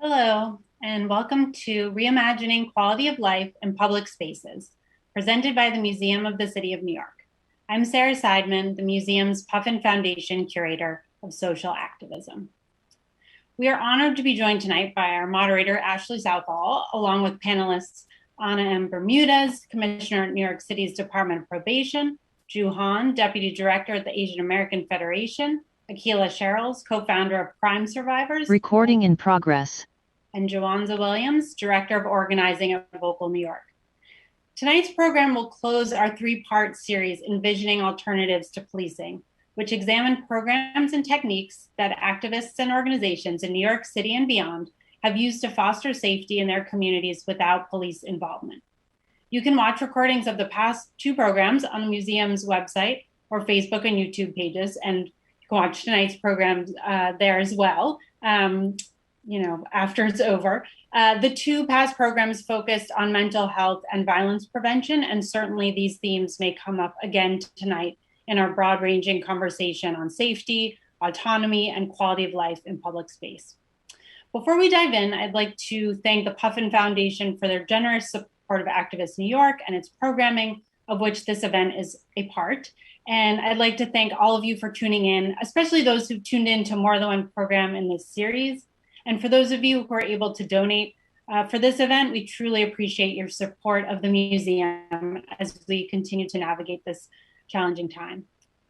Hello, and welcome to Reimagining Quality of Life in Public Spaces, presented by the Museum of the City of New York. I'm Sarah Seidman, the museum's Puffin Foundation Curator of Social Activism. We are honored to be joined tonight by our moderator, Ashley Southall, along with panelists Anna M. Bermudez, Commissioner at New York City's Department of Probation, Ju Han, Deputy Director at the Asian American Federation, Akila Sherrills, co-founder of Crime Survivors. Recording in progress. And Joanza Williams, Director of Organizing at Vocal New York. Tonight's program will close our three-part series, Envisioning Alternatives to Policing, which examine programs and techniques that activists and organizations in New York City and beyond have used to foster safety in their communities without police involvement. You can watch recordings of the past two programs on the museum's website or Facebook and YouTube pages, and you can watch tonight's program there as well. After it's over. The two past programs focused on mental health and violence prevention, and certainly these themes may come up again tonight in our broad-ranging conversation on safety, autonomy, and quality of life in public space. Before we dive in, I'd like to thank the Puffin Foundation for their generous support of Activist New York and its programming, of which this event is a part. And I'd like to thank all of you for tuning in, especially those who've tuned in to more than one program in this series. And for those of you who are able to donate for this event, we truly appreciate your support of the museum as we continue to navigate this challenging time.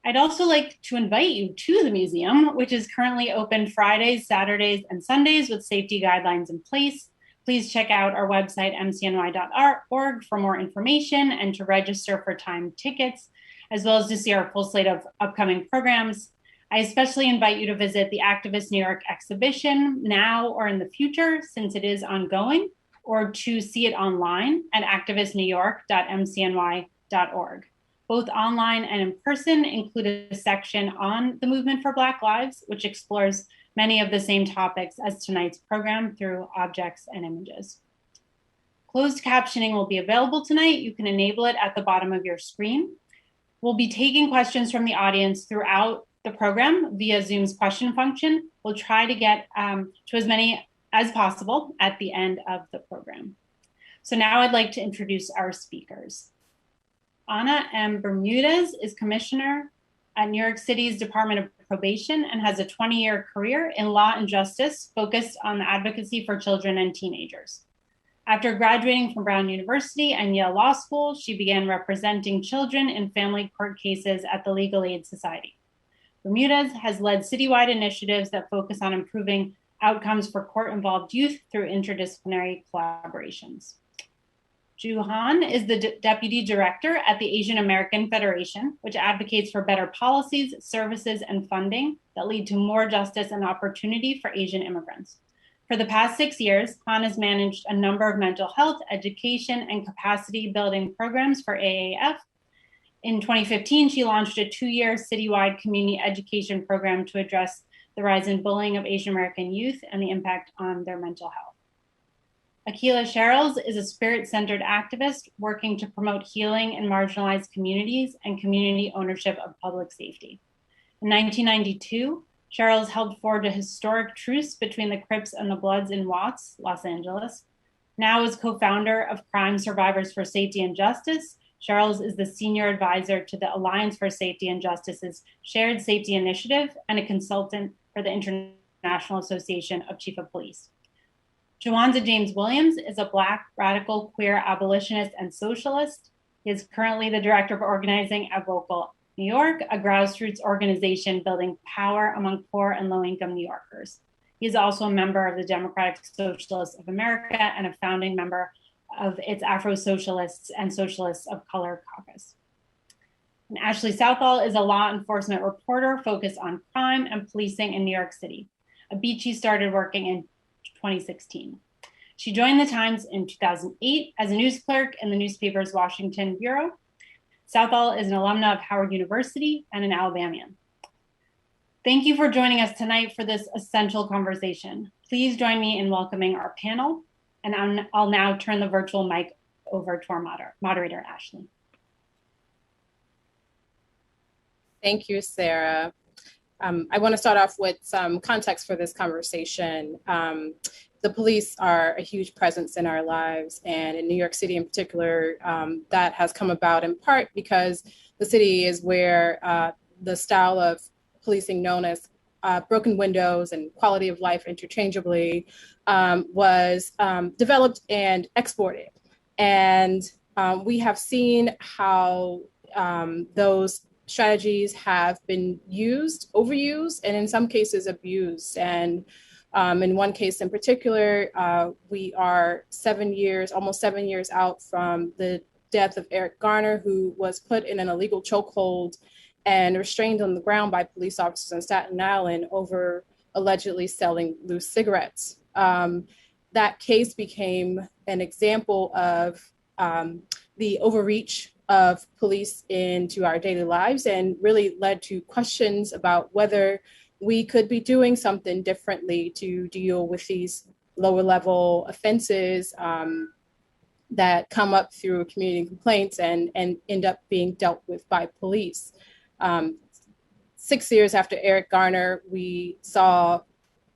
I'd also like to invite you to the museum, which is currently open Fridays, Saturdays, and Sundays with safety guidelines in place. Please check out our website, mcny.org, for more information and to register for timed tickets, as well as to see our full slate of upcoming programs. I especially invite you to visit the Activist New York exhibition now or in the future, since it is ongoing, or to see it online at activistnewyork.mcny.org. Both online and in person include a section on the movement for Black Lives, which explores many of the same topics as tonight's program through objects and images. Closed captioning will be available tonight. You can enable it at the bottom of your screen. We'll be taking questions from the audience throughout the program via Zoom's question function. We'll try to get to as many as possible at the end of the program. So now I'd like to introduce our speakers. Anna M. Bermudez is Commissioner at New York City's Department of Probation and has a 20-year career in law and justice focused on the advocacy for children and teenagers. After graduating from Brown University and Yale Law School, she began representing children in family court cases at the Legal Aid Society. Bermudez has led citywide initiatives that focus on improving outcomes for court-involved youth through interdisciplinary collaborations. Ju Han is the Deputy Director at the Asian American Federation, which advocates for better policies, services, and funding that lead to more justice and opportunity for Asian immigrants. For the past 6 years, Han has managed a number of mental health, education, and capacity building programs for AAF. In 2015, she launched a 2-year citywide community education program to address the rise in bullying of Asian American youth and the impact on their mental health. Akila Sherrills is a spirit-centered activist working to promote healing in marginalized communities and community ownership of public safety. In 1992, Sherrills helped forge a historic truce between the Crips and the Bloods in Watts, Los Angeles. Now as co-founder of Crime Survivors for Safety and Justice, Sherrills is the senior advisor to the Alliance for Safety and Justice's Shared Safety Initiative and a consultant for the International Association of Chief of Police. Joanza James Williams is a Black radical queer abolitionist and socialist. He is currently the director of organizing at Vocal New York, a grassroots organization building power among poor and low-income New Yorkers. He is also a member of the Democratic Socialists of America and a founding member of its Afro-Socialists and Socialists of Color caucus. And Ashley Southall is a law enforcement reporter focused on crime and policing in New York City, a beat she started working in 2016. She joined the Times in 2008 as a news clerk in the newspaper's Washington bureau. Southall is an alumna of Howard University and an Alabamian. Thank you for joining us tonight for this essential conversation. Please join me in welcoming our panel, and I'll now turn the virtual mic over to our moderator, Ashley. Thank you, Sarah. I want to start off with some context for this conversation. the police are a huge presence in our lives. And in New York City in particular, that has come about in part because the city is where the style of policing known as broken windows and quality of life interchangeably was developed and exported. And we have seen how those strategies have been used, overused, and in some cases abused. And in one case in particular, we are almost 7 years out from the death of Eric Garner, who was put in an illegal chokehold and restrained on the ground by police officers in Staten Island over allegedly selling loose cigarettes. That case became an example of the overreach of police into our daily lives and really led to questions about whether we could be doing something differently to deal with these lower level offenses that come up through community complaints and end up being dealt with by police. 6 years after Eric Garner, we saw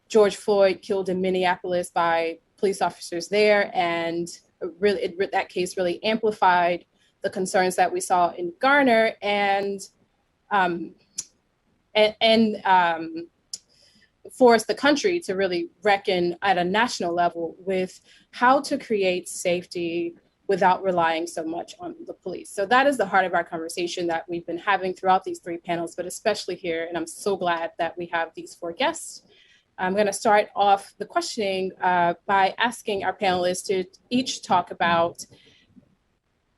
George Floyd killed in Minneapolis by police officers there, and that case really amplified the concerns that we saw in Garner and forced the country to really reckon at a national level with how to create safety without relying so much on the police. So that is the heart of our conversation that we've been having throughout these 3 panels, but especially here. And I'm so glad that we have these 4 guests. I'm going to start off the questioning by asking our panelists to each talk about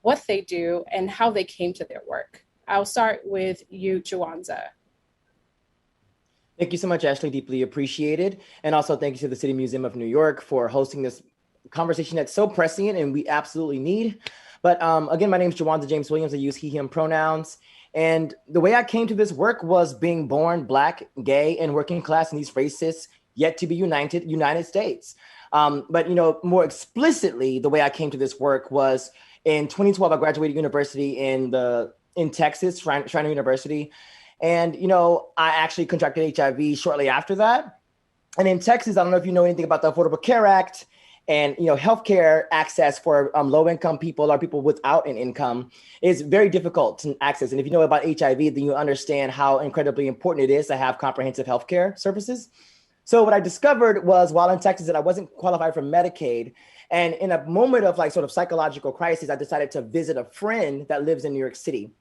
what they do and how they came to their work. I'll start with you, Jawanza. Thank you so much, Ashley. Deeply appreciated. And also thank you to the City Museum of New York for hosting this conversation that's so prescient and we absolutely need. But again, my name is Jawanza James Williams. I use he, him pronouns. And the way I came to this work was being born Black, gay, and working class in these racist, yet to be United States. But more explicitly, the way I came to this work was in 2012. I graduated university in Texas, Shriner University. And, I actually contracted HIV shortly after that. And in Texas, I don't know if you know anything about the Affordable Care Act and, healthcare access for low-income people or people without an income is very difficult to access. And if you know about HIV, then you understand how incredibly important it is to have comprehensive healthcare services. So what I discovered was while in Texas that I wasn't qualified for Medicaid. And in a moment of sort of psychological crisis, I decided to visit a friend that lives in New York City.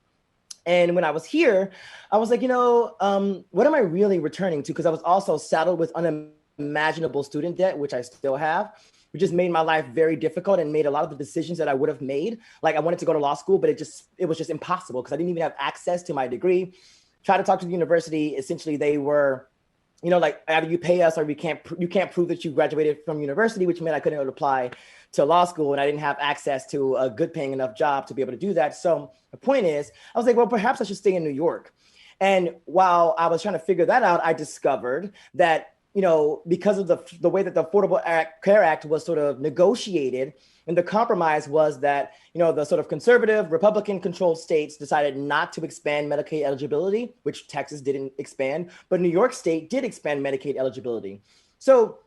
And when I was here, I was like, what am I really returning to? Because I was also saddled with unimaginable student debt, which I still have, which just made my life very difficult and made a lot of the decisions that I would have made. Like I wanted to go to law school, but it was just impossible because I didn't even have access to my degree. Tried to talk to the university. Essentially, they were, either you pay us or you can't prove that you graduated from university, which meant I couldn't apply to law school and I didn't have access to a good paying enough job to be able to do that. So the point is, I was like, well, perhaps I should stay in New York. And while I was trying to figure that out, I discovered that, because of the way that the Affordable Care Act was sort of negotiated, and the compromise was that, the sort of conservative Republican controlled states decided not to expand Medicaid eligibility, which Texas didn't expand, but New York State did expand Medicaid eligibility. So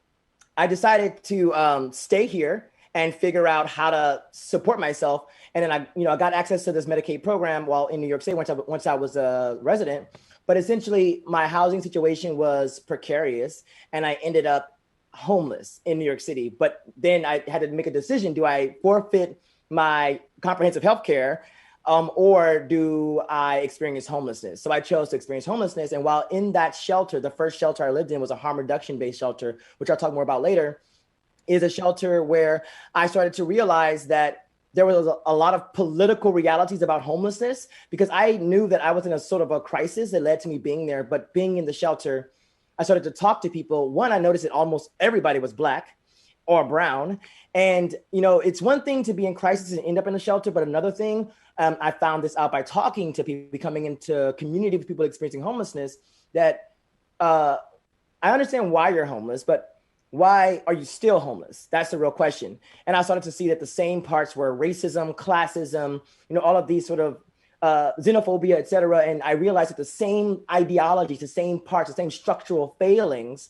I decided to stay here and figure out how to support myself. And then I got access to this Medicaid program while in New York State once I was a resident. But essentially, my housing situation was precarious, and I ended up homeless in New York City. But then I had to make a decision: do I forfeit my comprehensive health care, or do I experience homelessness? So I chose to experience homelessness. And while in that shelter, the first shelter I lived in was a harm reduction-based shelter, which I'll talk more about later, is a shelter where I started to realize that there was a lot of political realities about homelessness because I knew that I was in a sort of a crisis that led to me being there. But being in the shelter, I started to talk to people. One, I noticed that almost everybody was Black or brown. And, it's one thing to be in crisis and end up in a shelter, but another thing, I found this out by talking to people, coming into community with people experiencing homelessness, that I understand why you're homeless, but why are you still homeless? That's the real question. And I started to see that the same parts were racism, classism, all of these sort of xenophobia, et cetera. And I realized that the same ideologies, the same parts, the same structural failings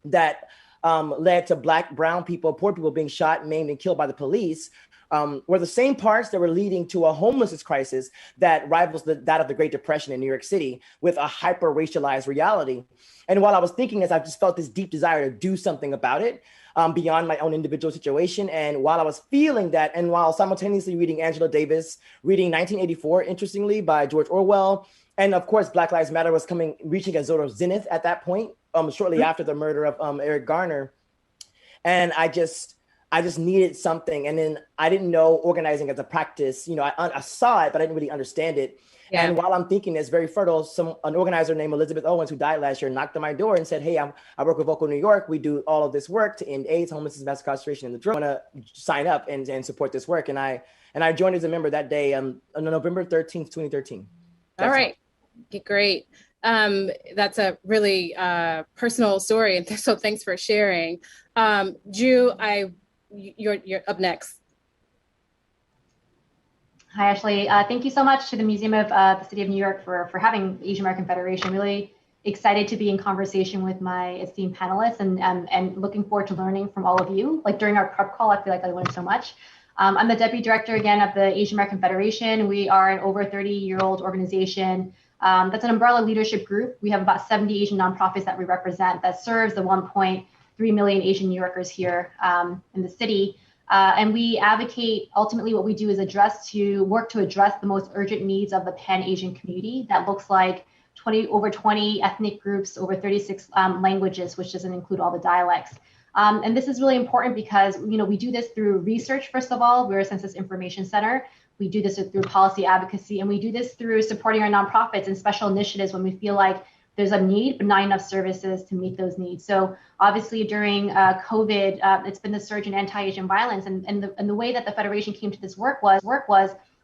that led to Black, brown people, poor people being shot, maimed, and killed by the police, were the same parts that were leading to a homelessness crisis that rivals that of the Great Depression in New York City, with a hyper-racialized reality. And while I was thinking this, I just felt this deep desire to do something about it, beyond my own individual situation. And while I was feeling that, and while simultaneously reading Angela Davis, reading 1984, interestingly, by George Orwell, and of course, Black Lives Matter was reaching a sort of zenith at that point, shortly after the murder of Eric Garner. And I just needed something. And then I didn't know organizing as a practice. I saw it, but I didn't really understand it. Yeah. And while I'm thinking this, very fertile, an organizer named Elizabeth Owens, who died last year, knocked on my door and said, hey, I work with Vocal New York. We do all of this work to end AIDS, homelessness, mass incarceration, and the drug. I want to sign up and support this work. And I joined as a member that day on November 13th, 2013. All right. Great. That's a really personal story. And so thanks for sharing. Ju, you're up next. Hi, Ashley. Thank you so much to the Museum of the City of New York for having the Asian American Federation. Really excited to be in conversation with my esteemed panelists and looking forward to learning from all of you. Like during our prep call, I feel like I learned so much. I'm the Deputy Director again of the Asian American Federation. We are an over 30-year-old organization. That's an umbrella leadership group. We have about 70 Asian nonprofits that we represent that serves the 1.3 million Asian New Yorkers here in the city. And we advocate, ultimately what we do is work to address the most urgent needs of the Pan-Asian community. That looks like over 20 ethnic groups, over 36 languages, which doesn't include all the dialects. And this is really important because, we do this through research, first of all. We're a census information center. We do this through policy advocacy, and we do this through supporting our nonprofits and special initiatives when we feel like there's a need, but not enough services to meet those needs. So obviously during COVID, it's been the surge in anti-Asian violence. And the way that the Federation came to this work was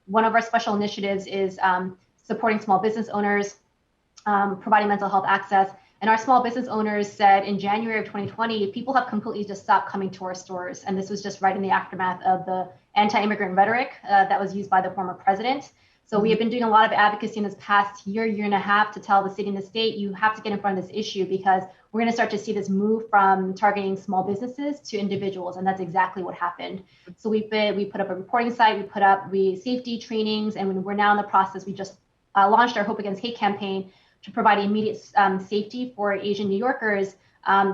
one of our special initiatives is supporting small business owners, providing mental health access. And our small business owners said in January of 2020, people have completely just stopped coming to our stores. And this was just right in the aftermath of the anti-immigrant rhetoric that was used by the former president. So we have been doing a lot of advocacy in this past year and a half to tell the city and the state, you have to get in front of this issue because we're going to start to see this move from targeting small businesses to individuals. And that's exactly what happened. So we put up a reporting site, we put up safety trainings, and we're now in the process. We just launched our Hope Against Hate campaign to provide immediate safety for Asian New Yorkers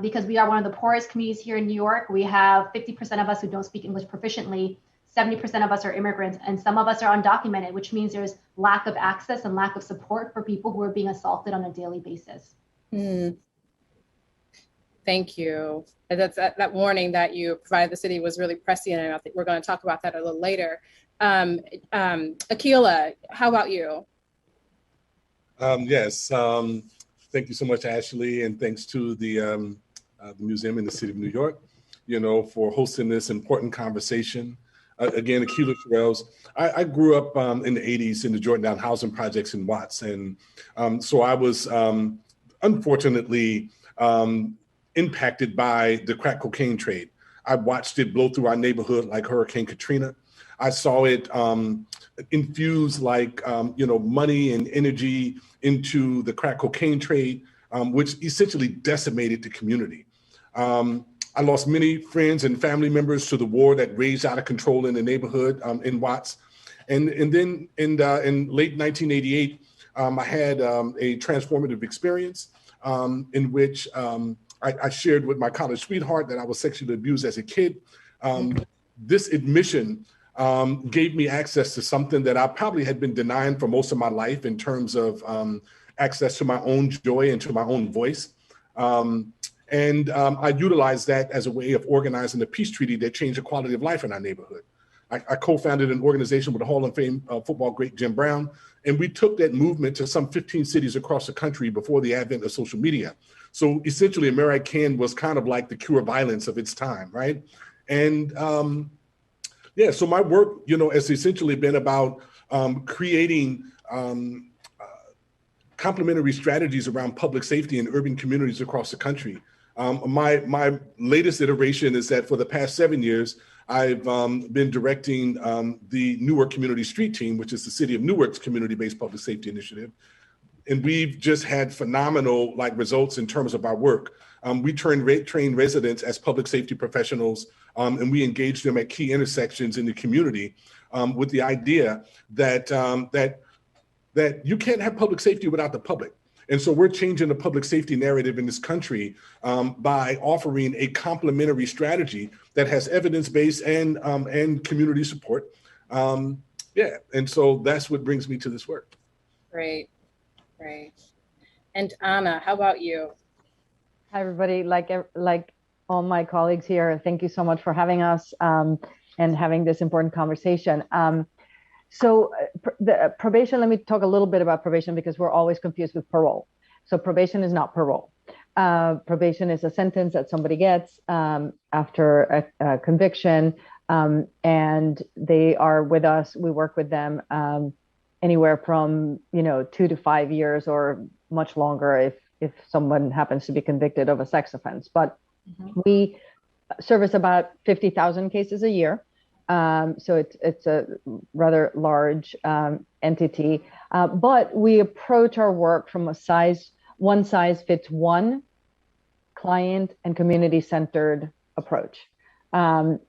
because we are one of the poorest communities here in New York. We have 50% of us who don't speak English proficiently. 70% of us are immigrants, and some of us are undocumented, which means there's lack of access and lack of support for people who are being assaulted on a daily basis. Thank you. That warning that you provided the city was really prescient, and I think we're going to talk about that a little later. Akila, how about you? Yes. Thank you so much, Ashley, and thanks to the museum in the City of New York, for hosting this important conversation. Again, Akila Terrells. I grew up in the 80s in the Jordan housing projects in Watts. And so I was unfortunately impacted by the crack cocaine trade. I watched it blow through our neighborhood like Hurricane Katrina. I saw it infuse money and energy into the crack cocaine trade, which essentially decimated the community. I lost many friends and family members to the war that raged out of control in the neighborhood in Watts. And then in late 1988, I had a transformative experience in which I shared with my college sweetheart that I was sexually abused as a kid. This admission gave me access to something that I probably had been denying for most of my life in terms of access to my own joy and to my own voice. And I utilized that as a way of organizing a peace treaty that changed the quality of life in our neighborhood. I co-founded an organization with the Hall of Fame football great Jim Brown, and we took that movement to some 15 cities across the country before the advent of social media. So essentially, American was kind of like the cure violence of its time, right? And so my work, has essentially been about creating complementary strategies around public safety in urban communities across the country. My latest iteration is that for the past 7 years, I've been directing the Newark Community Street Team, which is the City of Newark's community-based public safety initiative, And we've just had phenomenal results in terms of our work. We train residents as public safety professionals, and we engage them at key intersections in the community with the idea that that you can't have public safety without the public. And so we're changing the public safety narrative in this country by offering a complementary strategy that has evidence-based and community support. Yeah, and so that's what brings me to this work. Great. And Anna, how about you? Hi, everybody. Like all my colleagues here, thank you so much for having us and having this important conversation. So the probation, let me talk a little bit about probation because we're always confused with parole. So probation is not parole. Probation is a sentence that somebody gets after a conviction, and they are with us. We work with them anywhere from 2 to 5 years or much longer if someone happens to be convicted of a sex offense. But we service about 50,000 cases a year. So it's a rather large entity, but we approach our work from one size fits one client and community-centered approach,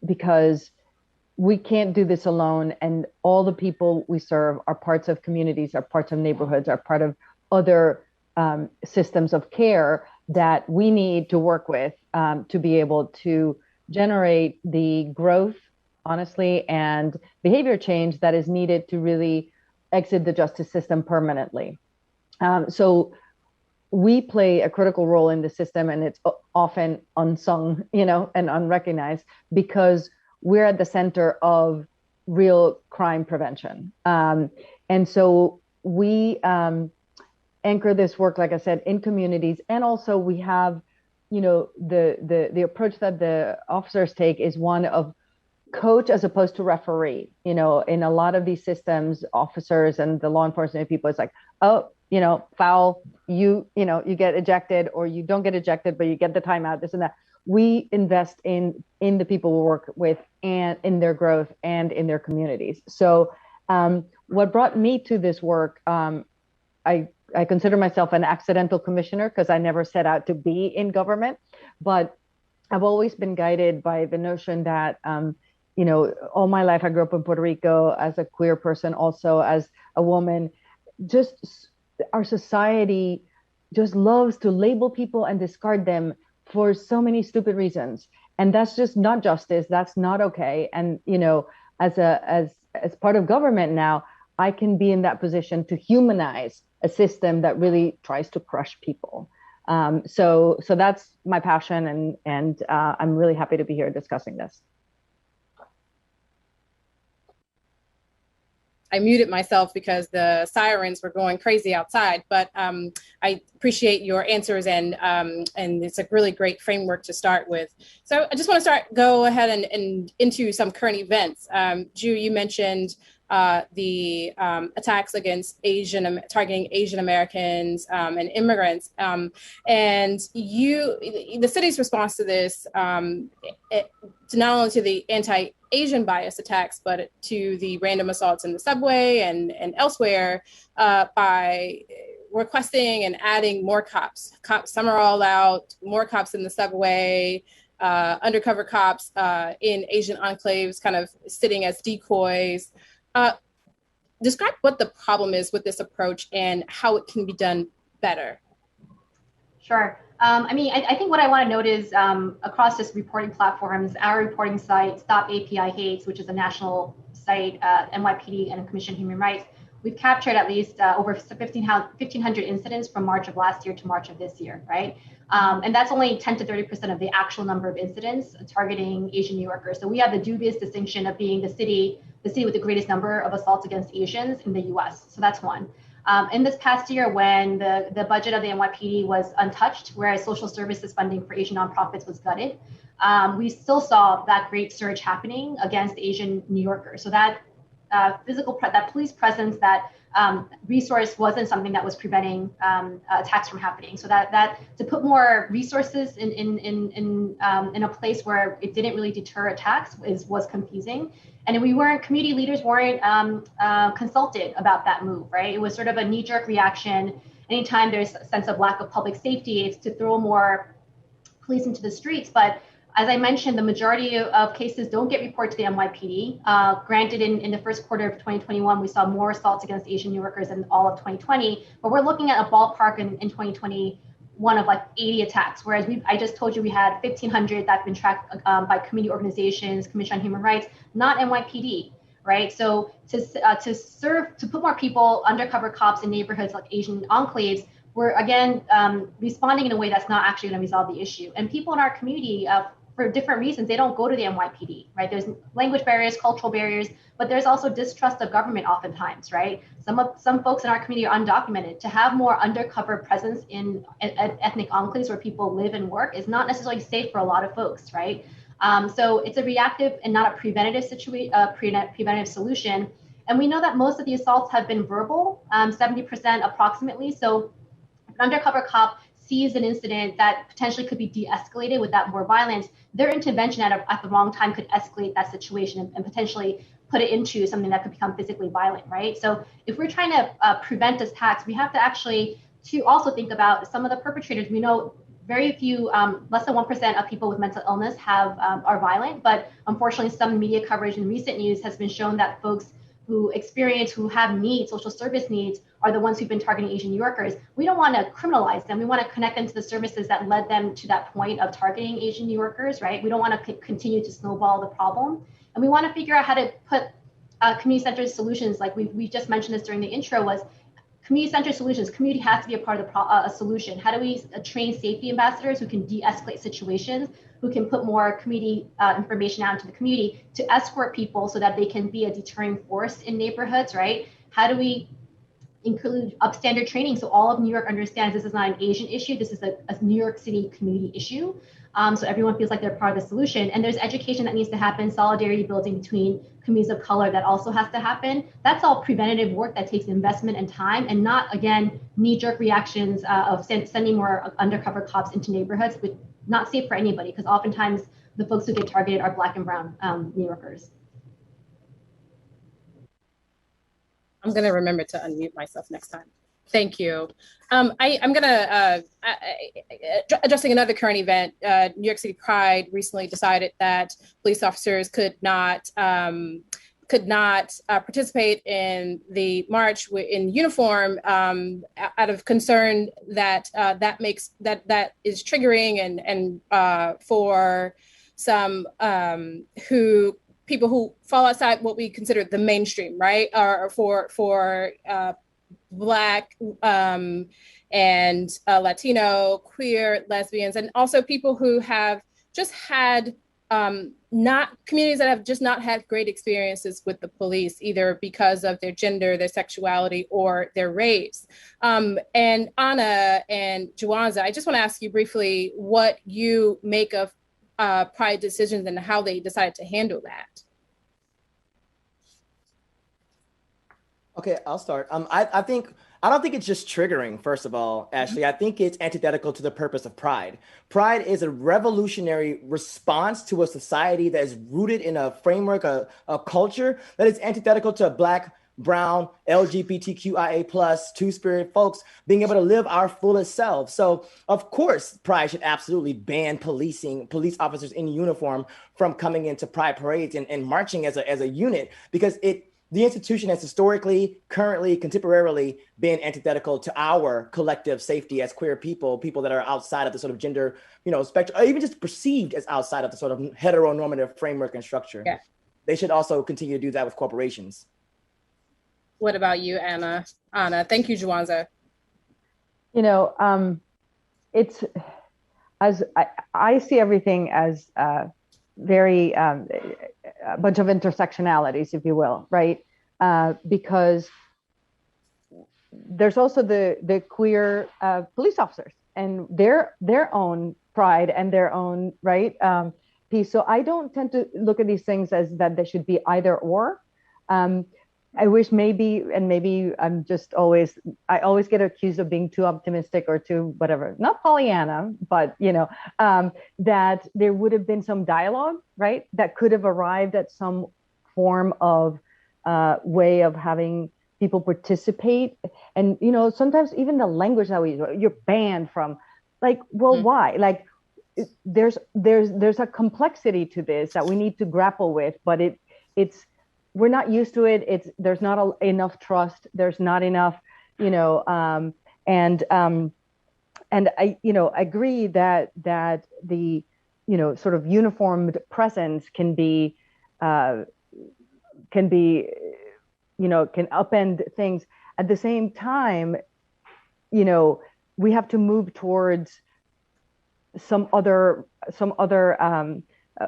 because we can't do this alone, and all the people we serve are parts of communities, are parts of neighborhoods, are part of other systems of care that we need to work with to be able to generate the growth, honestly, and behavior change that is needed to really exit the justice system permanently. So we play a critical role in the system, and it's often unsung, and unrecognized because we're at the center of real crime prevention. And so we anchor this work, like I said, in communities. And also we have, the approach that the officers take is one of coach as opposed to referee. In a lot of these systems, officers and the law enforcement people, it's like, oh, foul, you get ejected, or you don't get ejected, but you get the timeout, this and that. We invest in the people we work with and in their growth and in their communities. So what brought me to this work, I consider myself an accidental commissioner because I never set out to be in government, but I've always been guided by the notion that, all my life I grew up in Puerto Rico as a queer person, also as a woman. Just our society just loves to label people and discard them for so many stupid reasons, and that's just not justice. That's not okay. And as part of government now, I can be in that position to humanize a system that really tries to crush people. So that's my passion, and I'm really happy to be here discussing this. I muted myself because the sirens were going crazy outside, but I appreciate your answers, and it's a really great framework to start with. So I just want to go ahead and into some current events. Ju, you mentioned the attacks against targeting Asian Americans and immigrants, and the city's response to this, to not only to the anti-Asian bias attacks, but to the random assaults in the subway and elsewhere, by requesting and adding more cops. Some are all out, more cops in the subway, undercover cops in Asian enclaves, kind of sitting as decoys. Describe what the problem is with this approach and how it can be done better. Sure. I think what I want to note is across just reporting platforms, our reporting site, Stop API Hates, which is a national site, NYPD and Commission on Human Rights, we've captured at least over 1,500 incidents from March of last year to March of this year, right? And that's only 10 to 30% of the actual number of incidents targeting Asian New Yorkers. So we have the dubious distinction of being the city with the greatest number of assaults against Asians in the US. So that's one. In this past year, when the budget of the NYPD was untouched, whereas social services funding for Asian nonprofits was gutted, we still saw that great surge happening against Asian New Yorkers. So that that police presence, that resource wasn't something that was preventing attacks from happening. So that to put more resources in a place where it didn't really deter attacks was confusing. And community leaders weren't consulted about that move, right? It was sort of a knee-jerk reaction. anytime there's a sense of lack of public safety, it's to throw more police into the streets. But as I mentioned, the majority of cases don't get reported to the NYPD. Granted, in the first quarter of 2021, we saw more assaults against Asian New Yorkers than all of 2020, but we're looking at a ballpark in 2021 of like 80 attacks, whereas I just told you we had 1,500 that have been tracked by community organizations, Commission on Human Rights, not NYPD, right? So to put more people, undercover cops in neighborhoods like Asian enclaves, we're again responding in a way that's not actually going to resolve the issue. And people in our community, for different reasons, they don't go to the NYPD, right? There's language barriers, cultural barriers, but there's also distrust of government oftentimes, right? Some folks in our community are undocumented. To have more undercover presence in ethnic enclaves where people live and work is not necessarily safe for a lot of folks, right? So it's a reactive and not a preventative preventative solution. And we know that most of the assaults have been verbal, 70% approximately. So an undercover cop sees an incident that potentially could be de-escalated without more violence, their intervention at the wrong time could escalate that situation and potentially put it into something that could become physically violent, right? So if we're trying to prevent attacks, we have to actually also think about some of the perpetrators. We know very few, less than 1% of people with mental illness are violent, but unfortunately some media coverage in recent news has been shown that folks who have needs, social service needs, are the ones who've been targeting Asian New Yorkers. We don't want to criminalize them. We want to connect them to the services that led them to that point of targeting Asian New Yorkers, right? We don't want to continue to snowball the problem. And we want to figure out how to put community-centered solutions, like we just mentioned this during the intro, was community-centered solutions. Community has to be a part of the solution. How do we train safety ambassadors who can de-escalate situations, who can put more community information out into the community to escort people so that they can be a deterring force in neighborhoods, right? How do we include upstandard training so all of New York understands this is not an Asian issue, this is a New York City community issue, so everyone feels like they're part of the solution. And there's education that needs to happen, solidarity building between communities of color that also has to happen. That's all preventative work that takes investment and time, and not, again, knee-jerk reactions of sending more undercover cops into neighborhoods, but not safe for anybody, because oftentimes the folks who get targeted are Black and brown New Yorkers. I'm going to remember to unmute myself next time. Thank you. I'm going to, addressing another current event, New York City Pride recently decided that police officers could not participate in the march in uniform out of concern that that is triggering and for some people who fall outside what we consider the mainstream, right? Or for Black and Latino, queer, lesbians, and also people who have just had communities that have just not had great experiences with the police, either because of their gender, their sexuality, or their race. And Anna and Juwanza, I just want to ask you briefly what you make of Pride decisions and how they decided to handle that. Okay, I'll start. I don't think it's just triggering, first of all, Ashley. I think it's antithetical to the purpose of Pride. Pride is a revolutionary response to a society that is rooted in a framework, a culture that is antithetical to Black, brown, LGBTQIA+, two-spirit folks being able to live our fullest selves. So, of course, Pride should absolutely ban police officers in uniform from coming into Pride parades and marching as a unit, because the institution has historically, currently, contemporarily been antithetical to our collective safety as queer people that are outside of the sort of gender, spectrum, or even just perceived as outside of the sort of heteronormative framework and structure. Yeah. They should also continue to do that with corporations. What about you, Anna? Anna, thank you, Juwanza. It's as I see everything as very a bunch of intersectionalities, if you will, right? Because there's also the queer police officers and their own pride and their own piece. So I don't tend to look at these things as that they should be either or. I wish maybe I'm just I always get accused of being too optimistic or too whatever, not Pollyanna, but that there would have been some dialogue, right? That could have arrived at some form of way of having people participate. And, sometimes even the language that you're banned from, like, well, why? Like, there's a complexity to this that we need to grapple with, but we're not used to it. There's not enough trust. There's not enough, and I, agree that the, sort of uniformed presence can upend things. At the same time, we have to move towards some other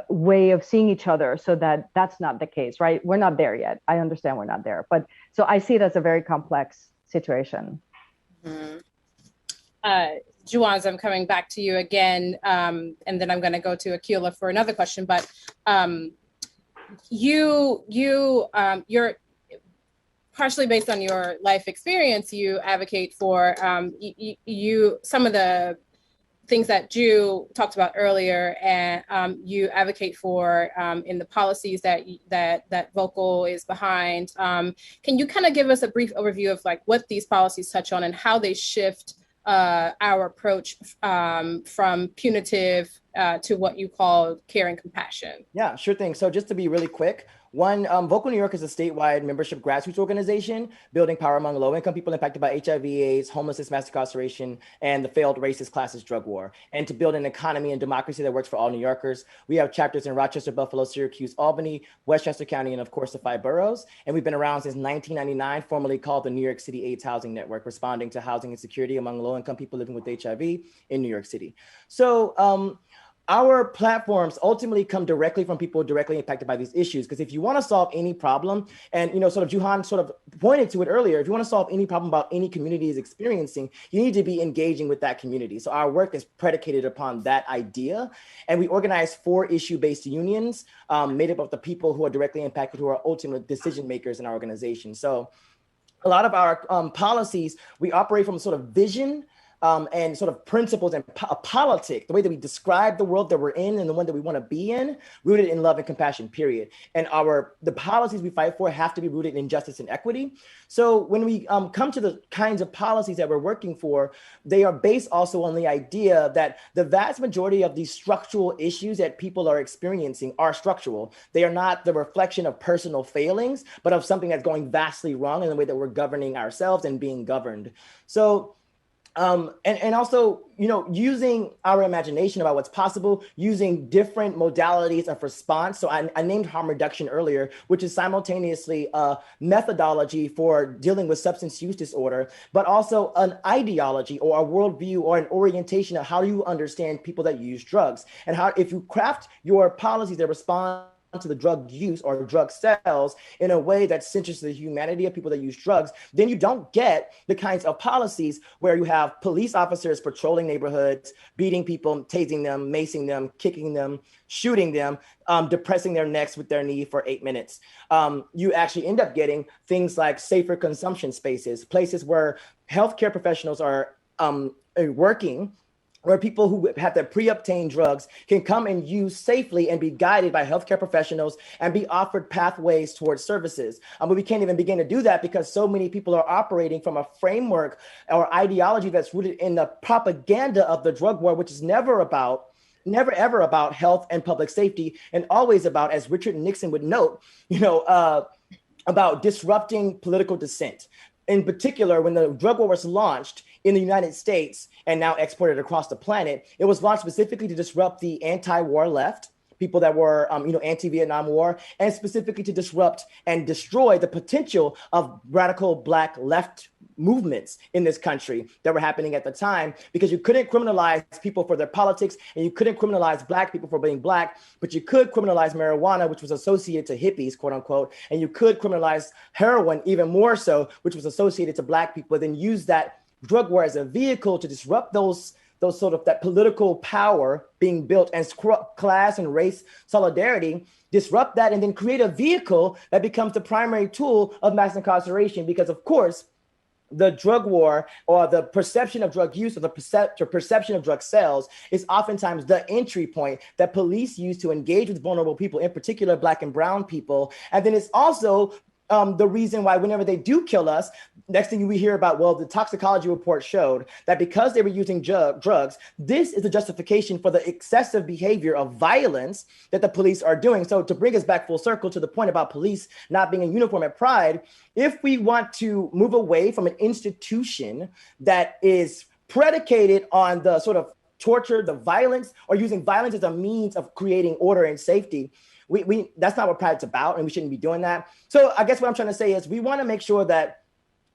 way of seeing each other, so that's not the case, right? We're not there yet. I understand we're not there, but so I see it as a very complex situation. Juwans, I'm coming back to you again, and then I'm going to go to Akila for another question. But you're partially based on your life experience. You advocate for some of the things that Ju talked about earlier, and you advocate for in the policies that Vocal is behind. Can you kind of give us a brief overview of like what these policies touch on and how they shift our approach from punitive to what you call care and compassion? Yeah, sure thing. So just to be really quick, Vocal New York is a statewide membership grassroots organization building power among low-income people impacted by HIV/AIDS, homelessness, mass incarceration, and the failed racist classist drug war, and to build an economy and democracy that works for all New Yorkers. We have chapters in Rochester, Buffalo, Syracuse, Albany, Westchester County, and of course the 5 boroughs. And we've been around since 1999, formerly called the New York City AIDS Housing Network, responding to housing insecurity among low-income people living with HIV in New York City. So, our platforms ultimately come directly from people directly impacted by these issues. Because if you want to solve any problem, and sort of Juhan sort of pointed to it earlier, if you want to solve any problem about any community is experiencing, you need to be engaging with that community. So our work is predicated upon that idea. And we organize 4 issue-based unions made up of the people who are directly impacted, who are ultimate decision makers in our organization. So a lot of our policies, we operate from a sort of vision and sort of principles and politic, the way that we describe the world that we're in and the one that we want to be in, rooted in love and compassion, period. And the policies we fight for have to be rooted in justice and equity. So when we come to the kinds of policies that we're working for, they are based also on the idea that the vast majority of these structural issues that people are experiencing are structural. They are not the reflection of personal failings, but of something that's going vastly wrong in the way that we're governing ourselves and being governed. So and also, using our imagination about what's possible, using different modalities of response. So I named harm reduction earlier, which is simultaneously a methodology for dealing with substance use disorder, but also an ideology or a worldview or an orientation of how you understand people that use drugs, and how, if you craft your policies that respond to the drug use or drug sales in a way that centers the humanity of people that use drugs, then you don't get the kinds of policies where you have police officers patrolling neighborhoods, beating people, tasing them, macing them, kicking them, shooting them, depressing their necks with their knee for 8 minutes. You actually end up getting things like safer consumption spaces, places where healthcare professionals are working, where people who have their pre-obtained drugs can come and use safely and be guided by healthcare professionals and be offered pathways towards services. But we can't even begin to do that because so many people are operating from a framework or ideology that's rooted in the propaganda of the drug war, which is never ever about health and public safety, and always about, as Richard Nixon would note, about disrupting political dissent. In particular, when the drug war was launched in the United States and now exported across the planet, it was launched specifically to disrupt the anti-war left, people that were, anti-Vietnam War, and specifically to disrupt and destroy the potential of radical Black left movements in this country that were happening at the time, because you couldn't criminalize people for their politics and you couldn't criminalize Black people for being Black, but you could criminalize marijuana, which was associated to hippies, quote unquote, and you could criminalize heroin even more so, which was associated to Black people, then use that drug war as a vehicle to disrupt those sort of that political power being built and class and race solidarity, disrupt that, and then create a vehicle that becomes the primary tool of mass incarceration. Because of course, the drug war or the perception of drug use or the perception of drug sales is oftentimes the entry point that police use to engage with vulnerable people, in particular Black and brown people. And then it's also the reason why whenever they do kill us, next thing we hear about, well, the toxicology report showed that because they were using drugs, this is the justification for the excessive behavior of violence that the police are doing. So to bring us back full circle to the point about police not being in uniform at Pride, if we want to move away from an institution that is predicated on the sort of torture, the violence, or using violence as a means of creating order and safety, that's not what Pride's about, and we shouldn't be doing that. So I guess what I'm trying to say is we want to make sure that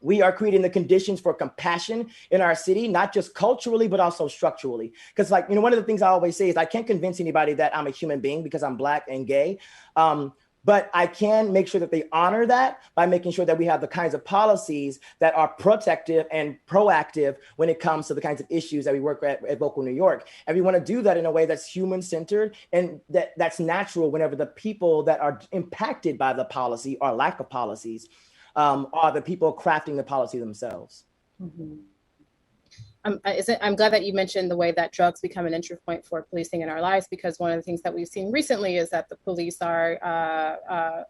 we are creating the conditions for compassion in our city, not just culturally, but also structurally. Because like, one of the things I always say is I can't convince anybody that I'm a human being because I'm Black and gay. But I can make sure that they honor that by making sure that we have the kinds of policies that are protective and proactive when it comes to the kinds of issues that we work at Vocal New York. And we want to do that in a way that's human-centered and that's natural whenever the people that are impacted by the policy or lack of policies are the people crafting the policy themselves. Mm-hmm. I'm glad that you mentioned the way that drugs become an entry point for policing in our lives, because one of the things that we've seen recently is that the police are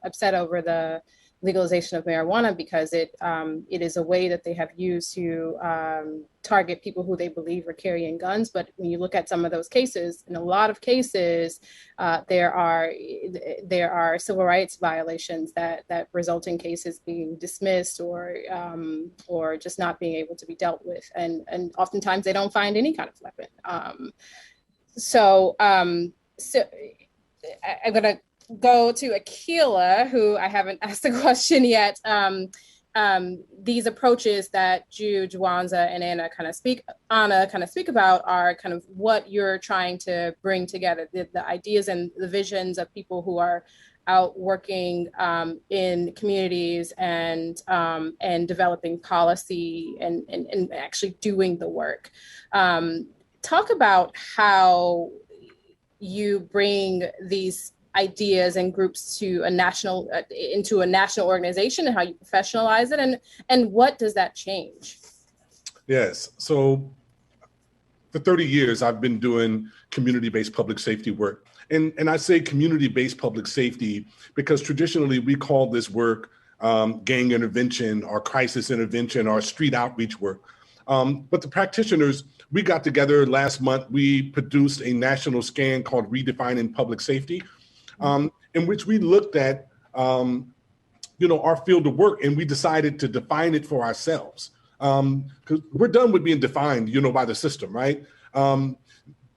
upset over the legalization of marijuana because it is a way that they have used to target people who they believe are carrying guns. But when you look at some of those cases, in a lot of cases, there are civil rights violations that result in cases being dismissed or just not being able to be dealt with, and oftentimes they don't find any kind of weapon. So I'm gonna go to Akila, who I haven't asked the question yet. These approaches that Juwanza and Anna kind of speak about are kind of what you're trying to bring together, the ideas and the visions of people who are out working in communities and developing policy and actually doing the work. Talk about how you bring these ideas and groups to into a national organization, and how you professionalize it, and what does that change? Yes, so for 30 years, I've been doing community-based public safety work. And I say community-based public safety because traditionally we call this work gang intervention or crisis intervention or street outreach work. But the practitioners, we got together last month, we produced a national scan called Redefining Public Safety, in which we looked at, our field of work, and we decided to define it for ourselves. Because we're done with being defined, by the system, right?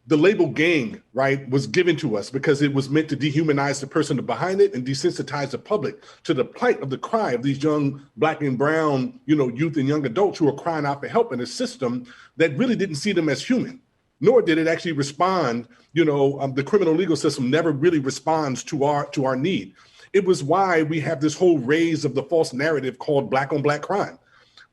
The label gang, right, was given to us because it was meant to dehumanize the person behind it and desensitize the public to the plight of the cry of these young Black and brown, youth and young adults who are crying out for help in a system that really didn't see them as human, nor did it actually respond. The criminal legal system never really responds to our need. It was why we have this whole raise of the false narrative called Black on Black crime.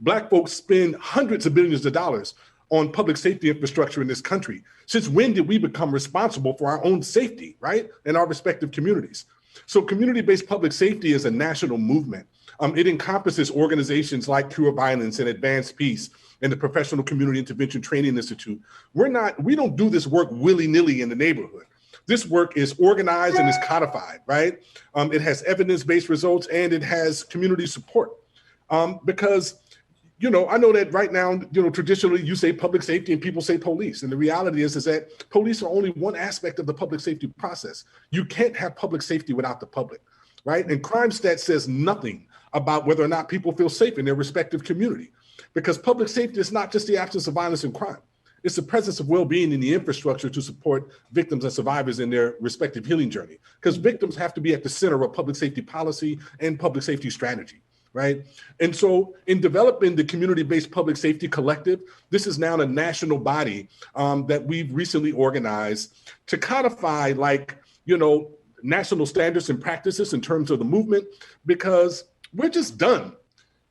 Black folks spend hundreds of billions of dollars on public safety infrastructure in this country. Since when did we become responsible for our own safety, right? In our respective communities. So community-based public safety is a national movement. It encompasses organizations like Cure Violence and Advance Peace and the Professional Community Intervention Training Institute. We don't do this work willy-nilly in the neighborhood. This work is organized and is codified, right? It has evidence-based results and it has community support. Because I know that right now, traditionally you say public safety and people say police. And the reality is that police are only one aspect of the public safety process. You can't have public safety without the public, right? And crime stat says nothing about whether or not people feel safe in their respective community, because public safety is not just the absence of violence and crime. It's the presence of well-being in the infrastructure to support victims and survivors in their respective healing journey, because victims have to be at the center of public safety policy and public safety strategy. Right. And so in developing the community-based public safety collective, this is now a national body that we've recently organized to codify national standards and practices in terms of the movement, because we're just done,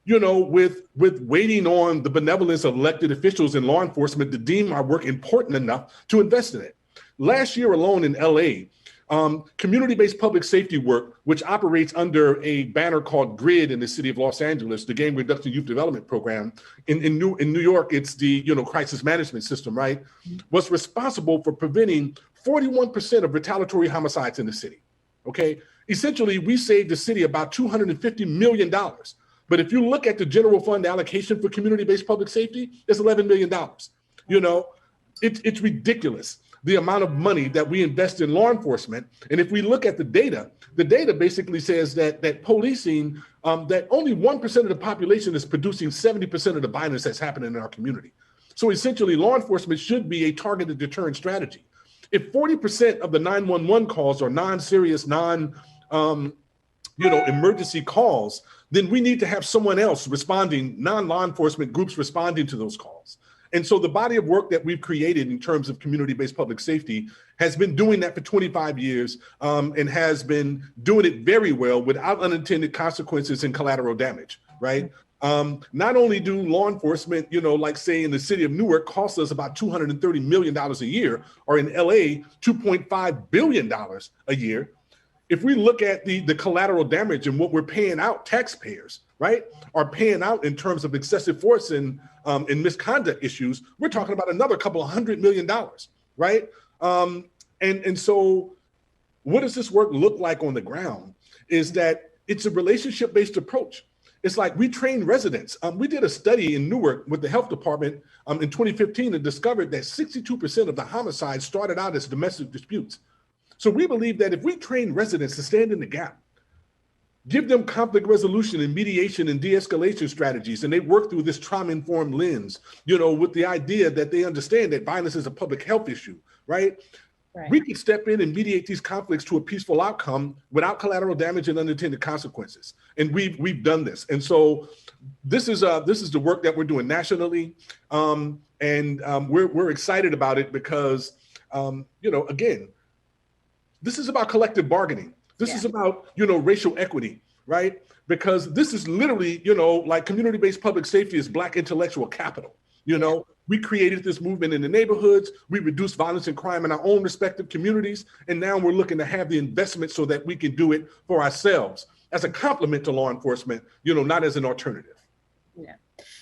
with waiting on the benevolence of elected officials and law enforcement to deem our work important enough to invest in it. Last year alone in LA, community-based public safety work, which operates under a banner called GRID in the city of Los Angeles, the Gang Reduction Youth Development Program. In New York, it's the crisis management system, right? Was responsible for preventing 41% of retaliatory homicides in the city. Okay, Essentially, we saved the city about $250 million. But if you look at the general fund allocation for community-based public safety, it's $11 million. You know, it's ridiculous, the amount of money that we invest in law enforcement. And if we look at the data basically says that policing, that only 1% of the population is producing 70% of the violence that's happening in our community. So essentially, law enforcement should be a targeted deterrent strategy. If 40% of the 911 calls are non-serious, emergency calls, then we need to have someone else responding, non-law enforcement groups responding to those calls. And so the body of work that we've created in terms of community-based public safety has been doing that for 25 years and has been doing it very well without unintended consequences and collateral damage, right? Not only do law enforcement, like say in the city of Newark, cost us about $230 million a year, or in LA, $2.5 billion a year. If we look at the collateral damage and what we're paying out, taxpayers, right, are paying out in terms of excessive force and misconduct issues, we're talking about another couple of $100 million, right? And so what does this work look like on the ground is that it's a relationship-based approach. It's like we train residents. We did a study in Newark with the health department in 2015 and discovered that 62% of the homicides started out as domestic disputes. So we believe that if we train residents to stand in the gap, give them conflict resolution and mediation and de-escalation strategies, and they work through this trauma-informed lens, with the idea that they understand that violence is a public health issue, right? We can step in and mediate these conflicts to a peaceful outcome without collateral damage and unintended consequences. And we've done this. And so this is the work that we're doing nationally. We're excited about it because, again, this is about collective bargaining. This is about, racial equity, right? Because this is literally, like community-based public safety is Black intellectual capital. We created this movement in the neighborhoods. We reduced violence and crime in our own respective communities. And now we're looking to have the investment so that we can do it for ourselves as a complement to law enforcement, not as an alternative. Yeah.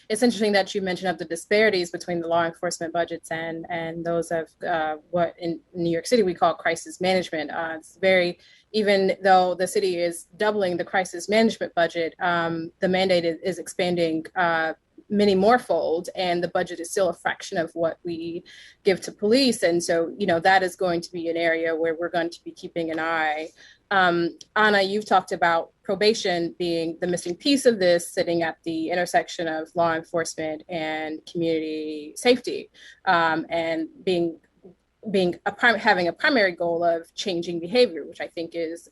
It's interesting that you mentioned of the disparities between the law enforcement budgets and those of what in New York City we call crisis management. It's very, even though the city is doubling the crisis management budget, the mandate is expanding many more fold, and the budget is still a fraction of what we give to police. And so, that is going to be an area where we're going to be keeping an eye. Anna, you've talked about probation being the missing piece of this, sitting at the intersection of law enforcement and community safety, and having a primary goal of changing behavior, which I think is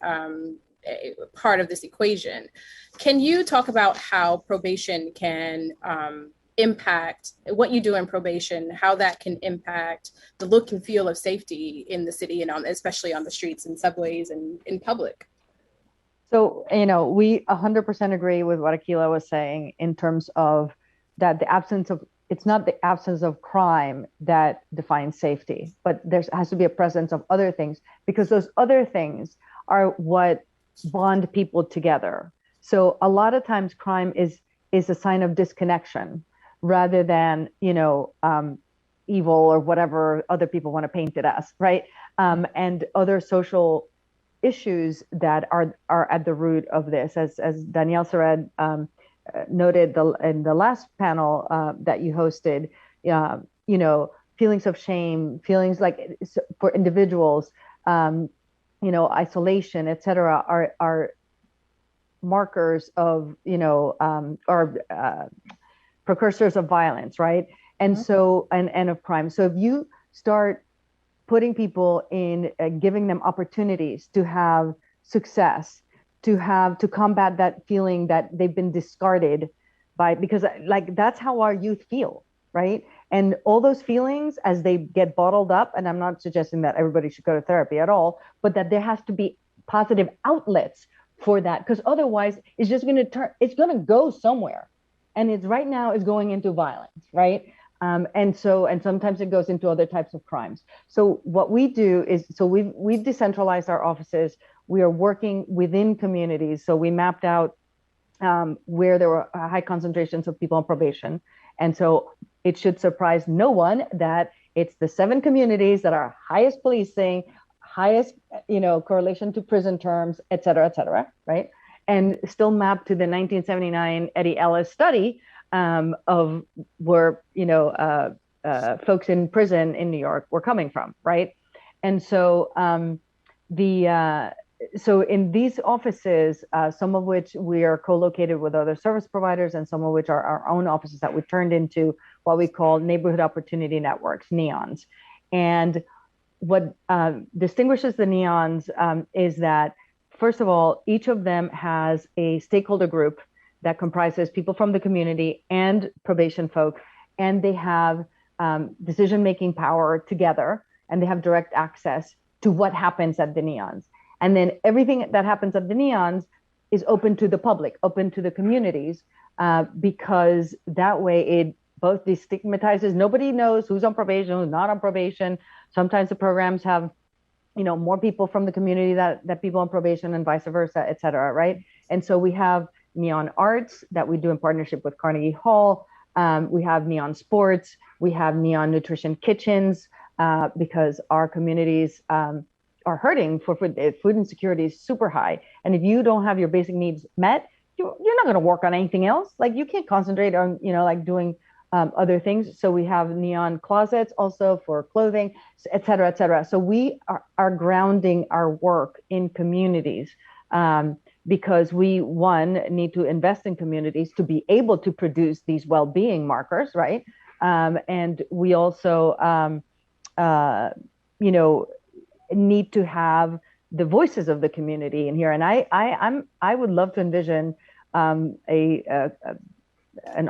part of this equation. Can you talk about how probation can impact what you do in probation, how that can impact the look and feel of safety in the city and especially on the streets and subways and in public? So, we 100% agree with what Akila was saying in terms of that it's not the absence of crime that defines safety, but there has to be a presence of other things, because those other things are what bond people together. So a lot of times crime is a sign of disconnection rather than, evil or whatever other people want to paint it as, right? And other social issues that are at the root of this, as Danielle Sered noted in the last panel that you hosted, feelings of shame, feelings like for individuals, isolation, et cetera, are markers of, or precursors of violence, right? And so, and of crime. So if you start putting people in, giving them opportunities to have success, to combat that feeling that they've been discarded by, because that's how our youth feel, right? And all those feelings, as they get bottled up, and I'm not suggesting that everybody should go to therapy at all, but that there has to be positive outlets for that, because otherwise it's just going to go somewhere. And it's right now is going into violence, right? And sometimes it goes into other types of crimes. So what we do is, we've decentralized our offices. We are working within communities. So we mapped out where there were high concentrations of people on probation. And so it should surprise no one that it's the 7 communities that are highest policing, highest, correlation to prison terms, et cetera, right? And still mapped to the 1979 Eddie Ellis study of where, folks in prison in New York were coming from, right? And so so in these offices, some of which we are co-located with other service providers, and some of which are our own offices that we turned into what we call neighborhood opportunity networks, NEONs. And what distinguishes the NEONs is that, first of all, each of them has a stakeholder group that comprises people from the community and probation folk, and they have decision-making power together, and they have direct access to what happens at the NEONs. And then everything that happens at the NEONs is open to the public, open to the communities, because that way it both destigmatizes. Nobody knows who's on probation, who's not on probation. Sometimes the programs have, more people from the community that people on probation, and vice versa, et cetera, right? And so we have Neon Arts that we do in partnership with Carnegie Hall. We have Neon Sports. We have Neon Nutrition Kitchens, because our communities are hurting for food. Food insecurity is super high. And if you don't have your basic needs met, you're not going to work on anything else. Like, you can't concentrate on, doing other things. So we have Neon Closets also for clothing, et cetera, et cetera. So we are grounding our work in communities, because we, one, need to invest in communities to be able to produce these well-being markers, right? And we also, need to have the voices of the community in here. And I would love to envision an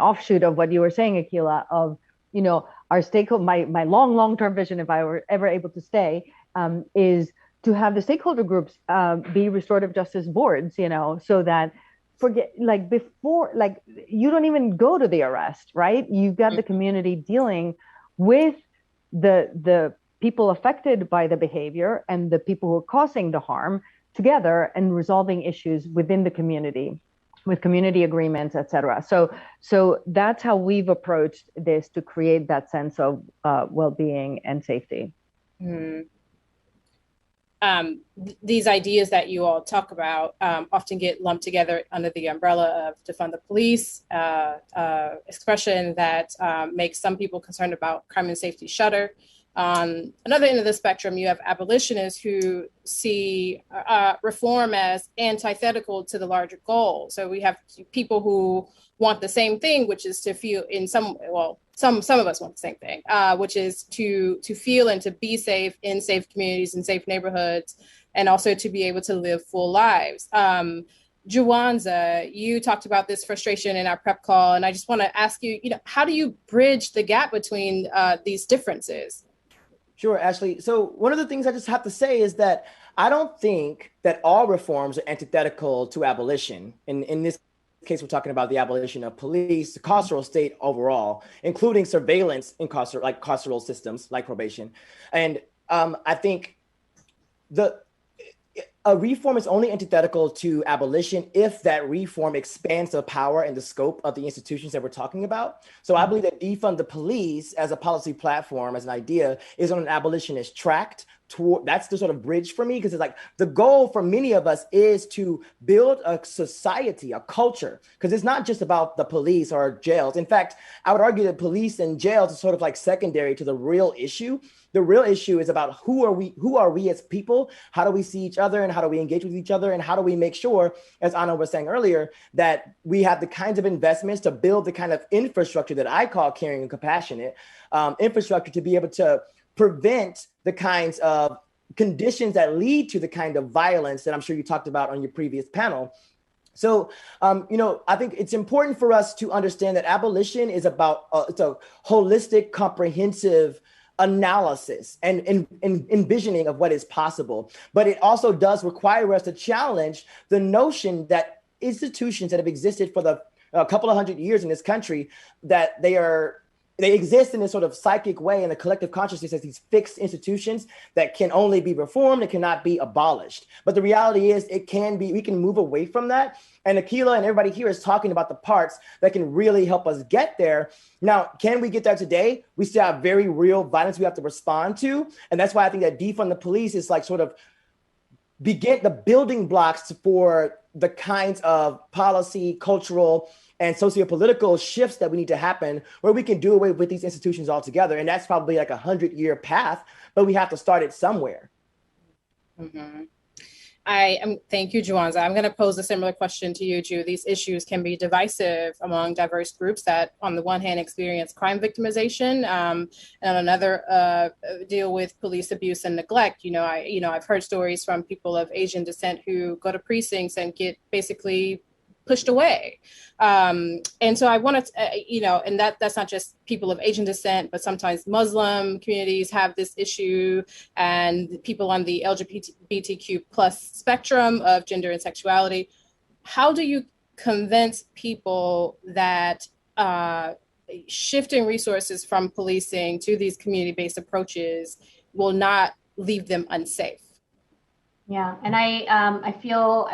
offshoot of what you were saying, Akila, of, our stakeholder, my long-term vision, if I were ever able to stay, is to have the stakeholder groups be restorative justice boards, so that before you don't even go to the arrest, right? You've got the community dealing with the people affected by the behavior and the people who are causing the harm together, and resolving issues within the community with community agreements, et cetera. So that's how we've approached this, to create that sense of well-being and safety. Mm. These ideas that you all talk about often get lumped together under the umbrella of defund the police, expression that makes some people concerned about crime and safety shudder. On another end of the spectrum, you have abolitionists who see reform as antithetical to the larger goal. So we have people who want the same thing, which is to feel some of us want the same thing, which is to feel and to be safe in safe communities and safe neighborhoods, and also to be able to live full lives. Juwanza, you talked about this frustration in our prep call, and I just want to ask you, how do you bridge the gap between these differences? Sure, Ashley. So one of the things I just have to say is that I don't think that all reforms are antithetical to abolition. In this case, we're talking about the abolition of police, the carceral state overall, including surveillance in carceral systems like probation. And I think a reform is only antithetical to abolition if that reform expands the power and the scope of the institutions that we're talking about. So I believe that defund the police as a policy platform, as an idea, is on an abolitionist track. That's the sort of bridge for me, because it's like the goal for many of us is to build a society, a culture, because it's not just about the police or jails. In fact, I would argue that police and jails is sort of like secondary to the real issue. The real issue is about who are we as people? How do we see each other, and how do we engage with each other? And how do we make sure, as Anna was saying earlier, that we have the kinds of investments to build the kind of infrastructure that I call caring and compassionate infrastructure, to be able to prevent the kinds of conditions that lead to the kind of violence that I'm sure you talked about on your previous panel. So, I think it's important for us to understand that abolition is about, it's a holistic, comprehensive analysis and envisioning of what is possible. But it also does require us to challenge the notion that institutions that have existed for a couple of hundred years in this country, that they are they exist in this sort of psychic way in the collective consciousness as these fixed institutions that can only be reformed, it cannot be abolished. But the reality is it can be, we can move away from that. And Akilah and everybody here is talking about the parts that can really help us get there. Now, can we get there today? We still have very real violence we have to respond to. And that's why I think that defund the police is like sort of begin the building blocks for the kinds of policy, cultural, and socio-political shifts that we need to happen where we can do away with these institutions altogether. And that's probably like 100-year path, but we have to start it somewhere. Mm-hmm. Thank you, Juwanza. I'm going to pose a similar question to you, Ju. These issues can be divisive among diverse groups that, on the one hand, experience crime victimization, and on another, deal with police abuse and neglect. I've heard stories from people of Asian descent who go to precincts and get basically pushed away. And so I wanted to, and that's not just people of Asian descent, but sometimes Muslim communities have this issue, and people on the LGBTQ plus spectrum of gender and sexuality. How do you convince people that shifting resources from policing to these community-based approaches will not leave them unsafe? Yeah, and I feel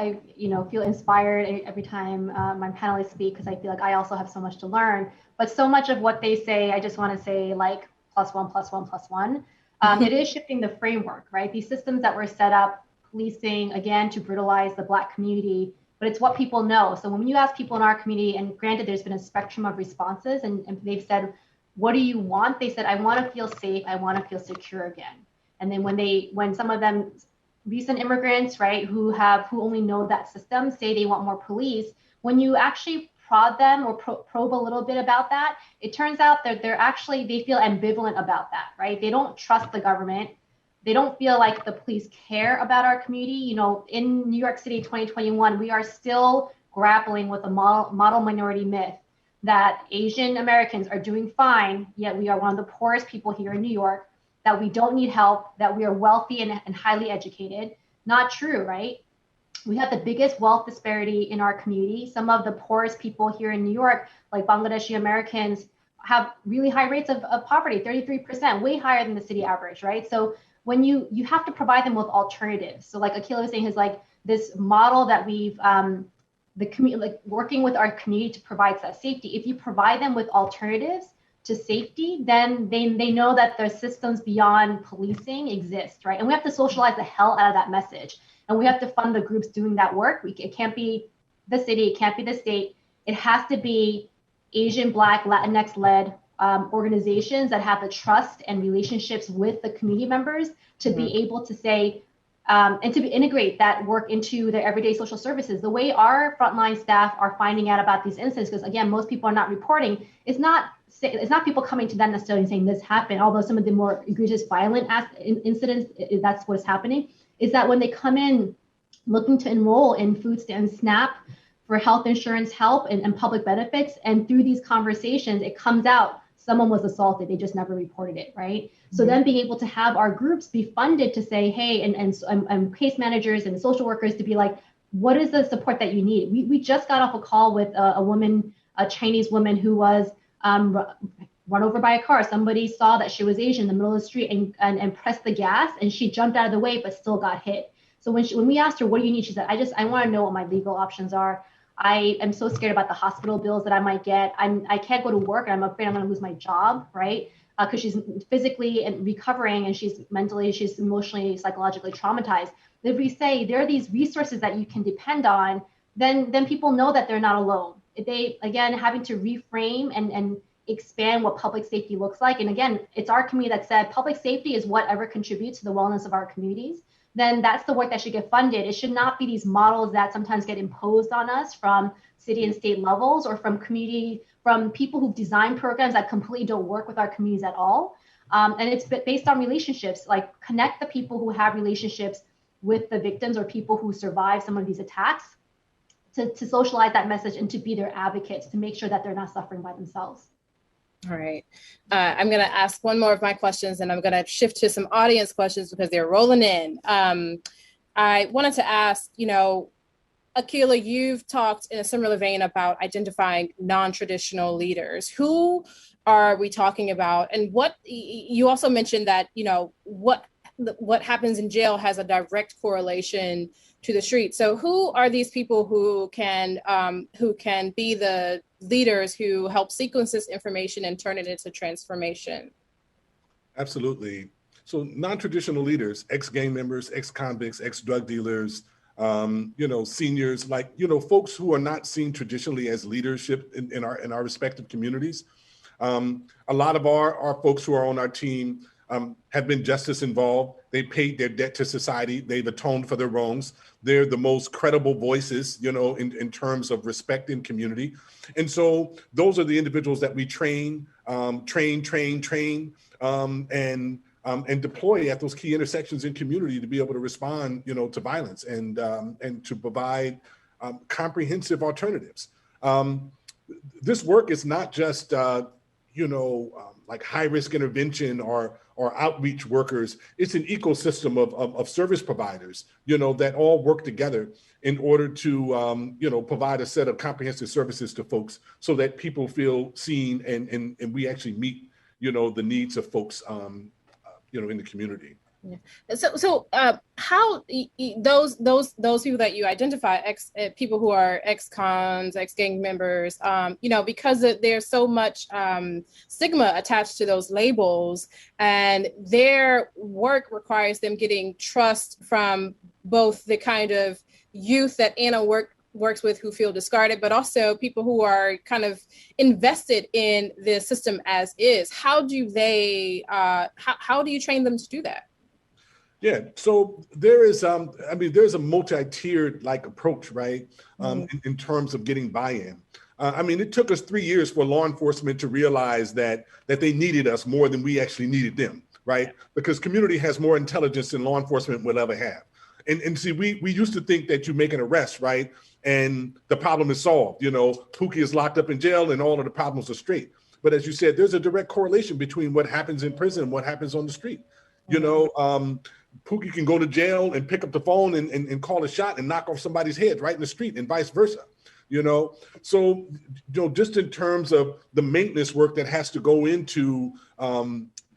inspired every time my panelists speak, because I feel like I also have so much to learn. But so much of what they say, I just want to say like +1 +1 +1. It is shifting the framework, right? These systems that were set up, policing again to brutalize the Black community, but it's what people know. So when you ask people in our community, and granted, there's been a spectrum of responses, and they've said, "What do you want?" They said, "I want to feel safe. I want to feel secure again." And then when some of them, recent immigrants, right, who only know that system, say they want more police, when you actually prod them or probe a little bit about that, it turns out that they feel ambivalent about that, right? They don't trust the government. They don't feel like the police care about our community. In New York City 2021, we are still grappling with a model minority myth that Asian Americans are doing fine, yet we are one of the poorest people here in New York, that we don't need help, that we are wealthy and highly educated. Not true, right? We have the biggest wealth disparity in our community. Some of the poorest people here in New York, like Bangladeshi Americans, have really high rates of poverty, 33%, way higher than the city average, right? So when you have to provide them with alternatives. So like Akilah was saying, is like this model that we've, the community, like working with our community to provide that safety. If you provide them with alternatives to safety, then they know that there's systems beyond policing exist, right? And we have to socialize the hell out of that message. And we have to fund the groups doing that work. It can't be the city, it can't be the state. It has to be Asian, Black, Latinx-led organizations that have the trust and relationships with the community members to be able to say, and to integrate that work into their everyday social services. The way our frontline staff are finding out about these incidents, because again, most people are not reporting, it's not people coming to them necessarily saying this happened, although some of the more egregious violent incidents, that's what's happening, is that when they come in looking to enroll in food stamp SNAP for health insurance help and public benefits, and through these conversations, it comes out someone was assaulted, they just never reported it, right? So then being able to have our groups be funded to say, hey, and case managers and social workers to be like, what is the support that you need? We just got off a call with a Chinese woman who was run over by a car. Somebody saw that she was Asian in the middle of the street and pressed the gas, and she jumped out of the way, but still got hit. So when we asked her, what do you need? She said, I want to know what my legal options are. I am so scared about the hospital bills that I might get. I can't go to work, and I'm afraid I'm going to lose my job, right? Because she's physically and recovering, and she's emotionally, psychologically traumatized. If we say there are these resources that you can depend on, then people know that they're not alone. They, again, having to reframe and expand what public safety looks like. And again, it's our community that said public safety is whatever contributes to the wellness of our communities. Then that's the work that should get funded. It should not be these models that sometimes get imposed on us from city and state levels, or from people who've designed programs that completely don't work with our communities at all. And it's based on relationships, like connect the people who have relationships with the victims or people who survive some of these attacks to socialize that message and to be their advocates, to make sure that they're not suffering by themselves. All right. I'm going to ask one more of my questions, and I'm going to shift to some audience questions because they're rolling in. I wanted to ask, Akila, you've talked in a similar vein about identifying non-traditional leaders. Who are we talking about? And what you also mentioned that, you know, what happens in jail has a direct correlation to the street. So who are these people who can be the leaders who help sequence this information and turn it into transformation? Absolutely. So non-traditional leaders, ex-gang members, ex-convicts, ex-drug dealers, you know, seniors, like, you know, folks who are not seen traditionally as leadership in our respective communities. A lot of our folks who are on our team have been justice involved. They paid their debt to society. They've atoned for their wrongs. They're the most credible voices, you know, in terms of respect in community. And so those are the individuals that we train, and deploy at those key intersections in community to be able to respond, you know, to violence and to provide comprehensive alternatives. This work is not just, you know, like high-risk intervention or outreach workers. It's an ecosystem of service providers, you know, that all work together in order to, you know, provide a set of comprehensive services to folks so that people feel seen and we actually meet, you know, the needs of folks, you know, in the community. Yeah. So how those people that you identify, people who are ex-cons, ex-gang members, you know, because there's so much stigma attached to those labels, and their work requires them getting trust from both the kind of youth that Anna works with who feel discarded, but also people who are kind of invested in the system as is. How do they, how do you train them to do that? Yeah, so there is, I mean, there's a multi-tiered like approach, right? In terms of getting buy-in. I mean, it took us 3 years for law enforcement to realize that they needed us more than we actually needed them, right? Because community has more intelligence than law enforcement will ever have. And see, we used to think that you make an arrest, right? And the problem is solved. You know, Pookie is locked up in jail and all of the problems are straight. But as you said, there's a direct correlation between what happens in prison and what happens on the street. You know, Pookie can go to jail and pick up the phone and call a shot and knock off somebody's head right in the street and vice versa. You know, so, you know, just in terms of the maintenance work that has to go into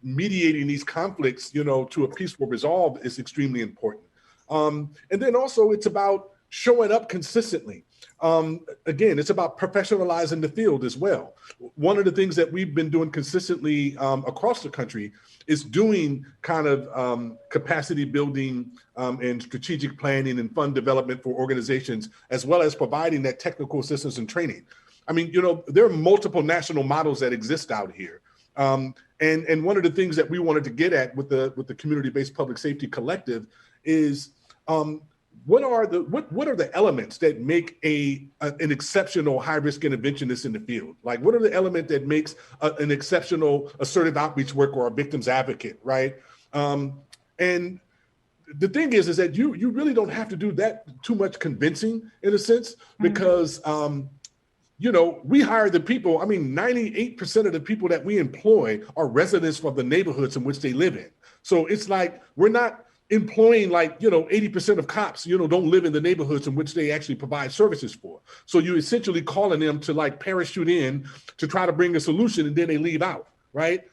mediating these conflicts, you know, to a peaceful resolve is extremely important. And then also it's about showing up consistently. Again, it's about professionalizing the field as well. One of the things that we've been doing consistently across the country is doing kind of capacity building and strategic planning and fund development for organizations, as well as providing that technical assistance and training. I mean, you know, there are multiple national models that exist out here. And one of the things that we wanted to get at with the community-based public safety collective is what are the elements that make an exceptional high-risk interventionist in the field? Like, what are the elements that makes an exceptional assertive outreach worker or a victim's advocate, right? And the thing is that you really don't have to do that too much convincing in a sense, because you know, we hire the people. I mean, 98% of the people that we employ are residents of the neighborhoods in which they live in. So it's like we're not employing, like, you know, 80% of cops, you know, don't live in the neighborhoods in which they actually provide services for. So you're essentially calling them to like parachute in to try to bring a solution, and then they leave out, right?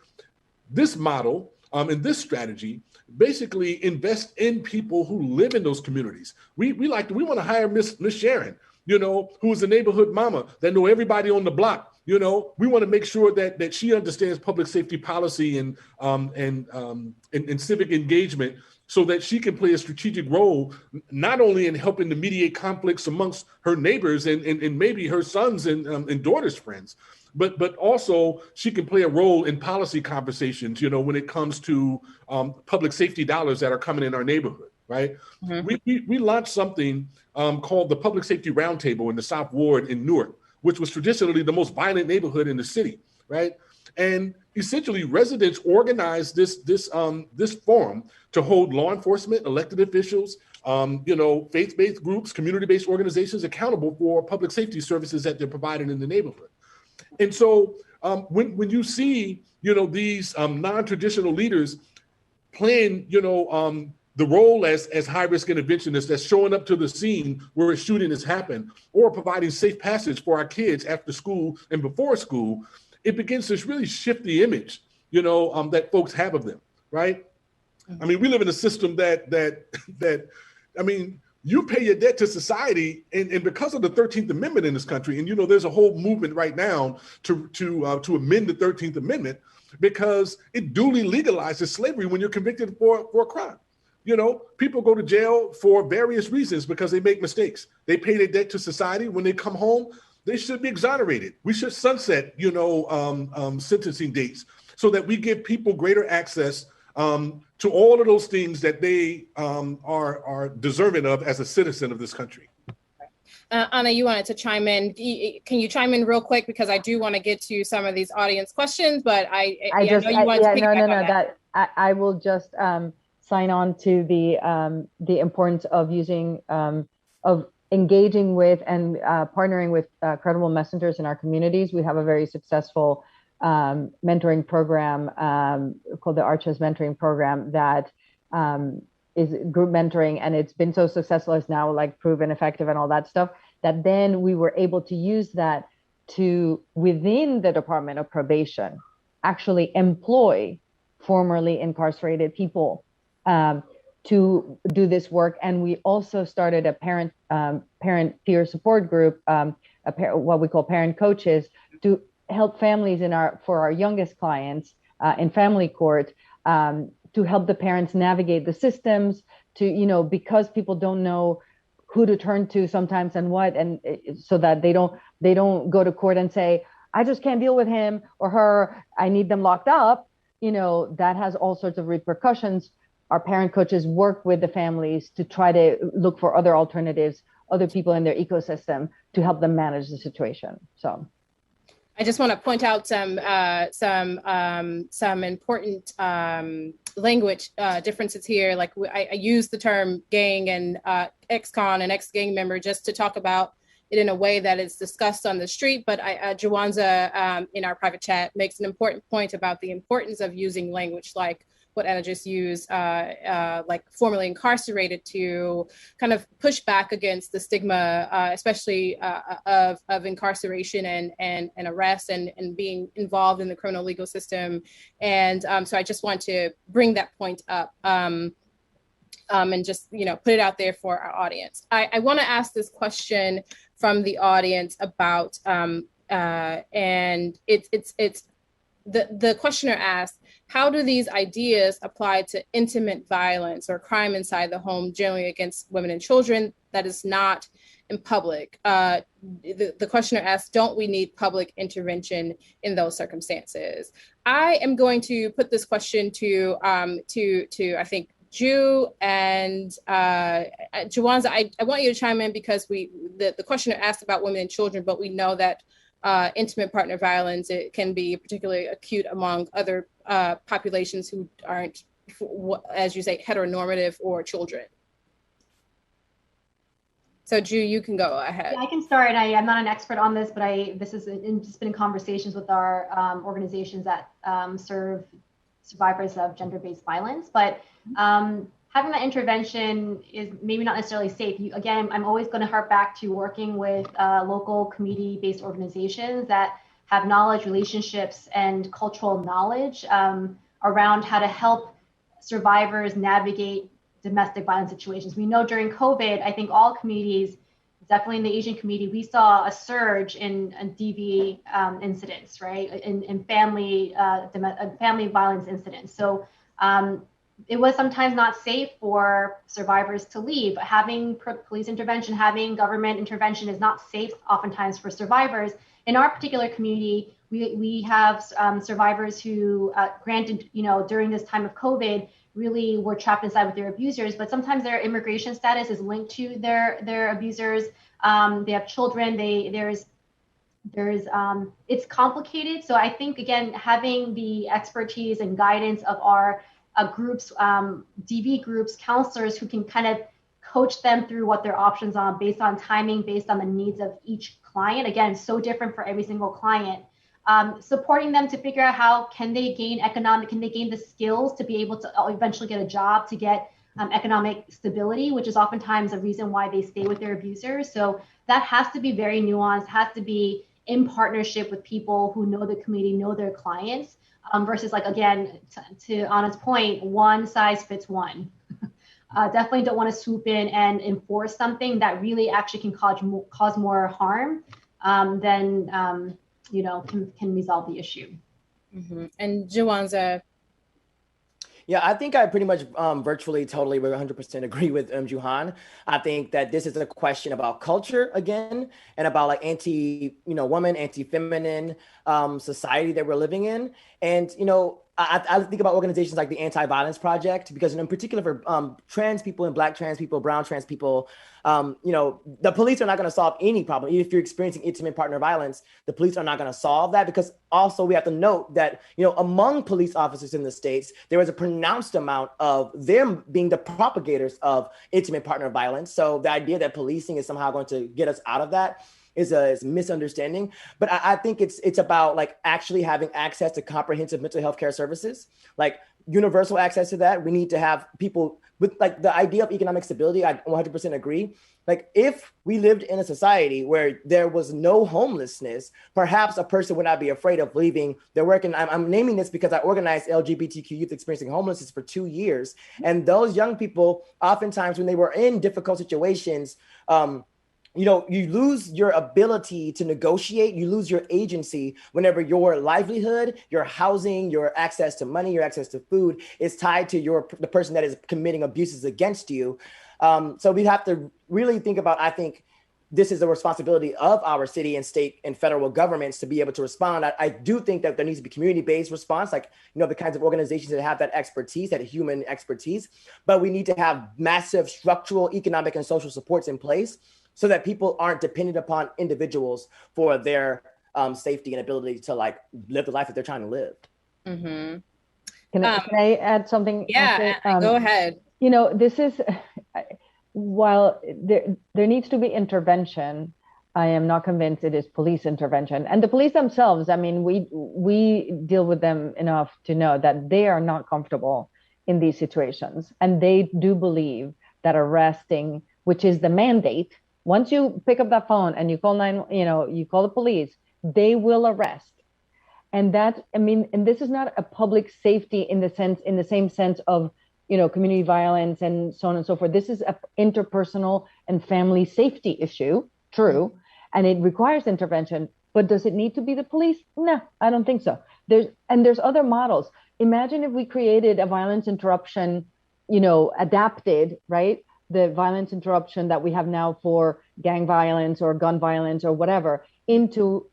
This model and this strategy basically invest in people who live in those communities. We want to hire Miss Sharon, you know, who is a neighborhood mama that know everybody on the block. You know, we want to make sure that she understands public safety policy and civic engagement, so that she can play a strategic role, not only in helping to mediate conflicts amongst her neighbors and maybe her sons and daughters' friends, but also she can play a role in policy conversations, you know, when it comes to public safety dollars that are coming in our neighborhood, right? We launched something called the Public Safety Roundtable in the South Ward in Newark, which was traditionally the most violent neighborhood in the city, right? And essentially residents organized this forum to hold law enforcement, elected officials, you know, faith-based groups, community-based organizations accountable for public safety services that they're providing in the neighborhood. And so when you see, you know, these non-traditional leaders playing, you know, the role as high-risk interventionists that's showing up to the scene where a shooting has happened, or providing safe passage for our kids after school and before school, it begins to really shift the image, that folks have of them, right? I mean, we live in a system that I mean, you pay your debt to society, and because of the 13th Amendment in this country, and there's a whole movement right now to amend the 13th Amendment because it duly legalizes slavery when you're convicted for a crime. People go to jail for various reasons because they make mistakes. They pay their debt to society. When they come home, they should be exonerated. We should sunset, sentencing dates so that we give people greater access to all of those things that they are deserving of as a citizen of this country. Anna, you wanted to chime in. Can you chime in real quick? Because I do want to get to some of these audience questions, but I know you wanted to piggyback on that. I will just sign on to the importance of using, of engaging with and partnering with credible messengers in our communities. We have a very successful mentoring program called the Arches Mentoring Program that is group mentoring, and it's been so successful, it's now like proven effective and all that stuff, that then we were able to use that to, within the Department of Probation, actually employ formerly incarcerated people to do this work. And we also started a parent peer support group, what we call parent coaches, to help families for our youngest clients in family court, to help the parents navigate the systems, to, because people don't know who to turn to sometimes and what, and so that they don't go to court and say, I just can't deal with him or her, I need them locked up. That has all sorts of repercussions. Our parent coaches work with the families to try to look for other alternatives, other people in their ecosystem to help them manage the situation. So I just want to point out some important language differences here. Like I use the term gang and ex-con and ex-gang member just to talk about it in a way that is discussed on the street. But Jawanza in our private chat makes an important point about the importance of using language like what Anna just used, like formerly incarcerated, to kind of push back against the stigma, especially of incarceration and arrest and being involved in the criminal legal system. And so I just want to bring that point up and just put it out there for our audience. I want to ask this question from the audience about, and it's the questioner asked, how do these ideas apply to intimate violence or crime inside the home, generally against women and children, that is not in public? The questioner asked, don't we need public intervention in those circumstances? I am going to put this question to I think, Ju and Jawanza. I want you to chime in because the questioner asked about women and children, but we know that intimate partner violence, it can be particularly acute among other populations who aren't, as you say, heteronormative or children. So Ju, you can go ahead. Yeah, I can start. I'm not an expert on this, but this is just been in conversations with our organizations that serve survivors of gender-based violence. But having that intervention is maybe not necessarily safe. Again, I'm always going to harp back to working with local community-based organizations that have knowledge, relationships, and cultural knowledge around how to help survivors navigate domestic violence situations. We know during COVID, I think all communities, definitely in the Asian community, we saw a surge in DV incidents, right? In family violence incidents. So it was sometimes not safe for survivors to leave. Having police intervention, having government intervention is not safe oftentimes for survivors. In our particular community, we have survivors who, granted, during this time of COVID, really were trapped inside with their abusers, but sometimes their immigration status is linked to their abusers. They have children. It's complicated. So I think, again, having the expertise and guidance of our groups, DV groups, counselors who can kind of coach them through what their options are based on timing, based on the needs of each client. Again, so different for every single client. Supporting them to figure out how can they gain the skills to be able to eventually get a job, to get economic stability, which is oftentimes a reason why they stay with their abusers. So that has to be very nuanced, has to be in partnership with people who know the community, know their clients, versus like, again, to Anna's point, one size fits one. Definitely don't want to swoop in and enforce something that really actually can cause more harm than can resolve the issue. Mm-hmm. And Jawanza. Yeah, I think I pretty much virtually totally 100% agree with Juhan. I think that this is a question about culture again, and about like woman, anti-feminine society that we're living in. And, I think about organizations like the Anti-Violence Project, because in particular for trans people and Black trans people, brown trans people, the police are not going to solve any problem. If you're experiencing intimate partner violence, the police are not going to solve that, because also we have to note that, among police officers in the States, there is a pronounced amount of them being the propagators of intimate partner violence. So the idea that policing is somehow going to get us out of that is a misunderstanding. But I think it's about like actually having access to comprehensive mental health care services, like universal access to that. We need to have people with like the idea of economic stability. I 100% agree. Like if we lived in a society where there was no homelessness, perhaps a person would not be afraid of leaving their work. And I'm naming this because I organized LGBTQ youth experiencing homelessness for 2 years. And those young people, oftentimes when they were in difficult situations, you lose your ability to negotiate, you lose your agency whenever your livelihood, your housing, your access to money, your access to food is tied to the person that is committing abuses against you. So we have to really think about, I think this is a responsibility of our city and state and federal governments to be able to respond. I do think that there needs to be community-based response, like, the kinds of organizations that have that expertise, that human expertise, but we need to have massive structural, economic, and social supports in place so that people aren't dependent upon individuals for their safety and ability to like live the life that they're trying to live. Mm-hmm. Can I add something? Yeah, go ahead. This is, while there needs to be intervention, I am not convinced it is police intervention. And the police themselves, I mean, we deal with them enough to know that they are not comfortable in these situations. And they do believe that arresting, which is the mandate, once you pick up that phone and you call you call the police, they will arrest. And and this is not a public safety in the same sense of, community violence and so on and so forth. This is an interpersonal and family safety issue, true, and it requires intervention. But does it need to be the police? No, I don't think so. There's other models. Imagine if we created a violence interruption, adapted, right? The violence interruption that we have now for gang violence or gun violence or whatever into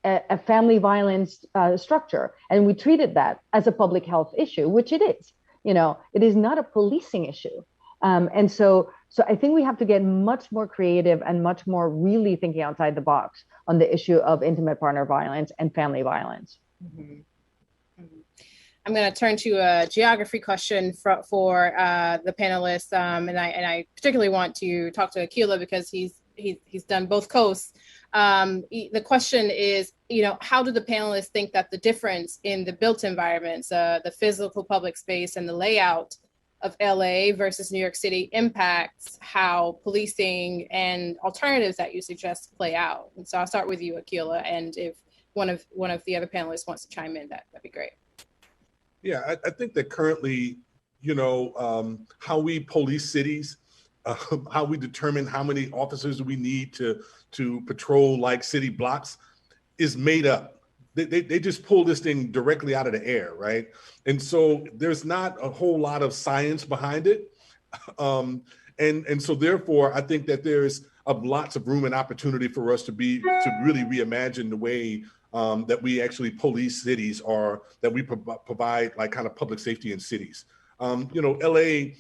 a family violence structure. And we treated that as a public health issue, which it is. It is not a policing issue. And so I think we have to get much more creative and much more really thinking outside the box on the issue of intimate partner violence and family violence. Mm-hmm. I'm going to turn to a geography question for the panelists, and I particularly want to talk to Akila because he's done both coasts. The question is, how do the panelists think that the difference in the built environments, the physical public space, and the layout of LA versus New York City impacts how policing and alternatives that you suggest play out? And so I'll start with you, Akila, and if one of the other panelists wants to chime in, that'd be great. Yeah, I think that currently, how we police cities, how we determine how many officers we need to patrol like city blocks is made up. They just pull this thing directly out of the air, right? And so there's not a whole lot of science behind it. And so therefore, I think that there's lots of room and opportunity for us to really reimagine the way that we actually police cities, or that we provide like kind of public safety in cities. LA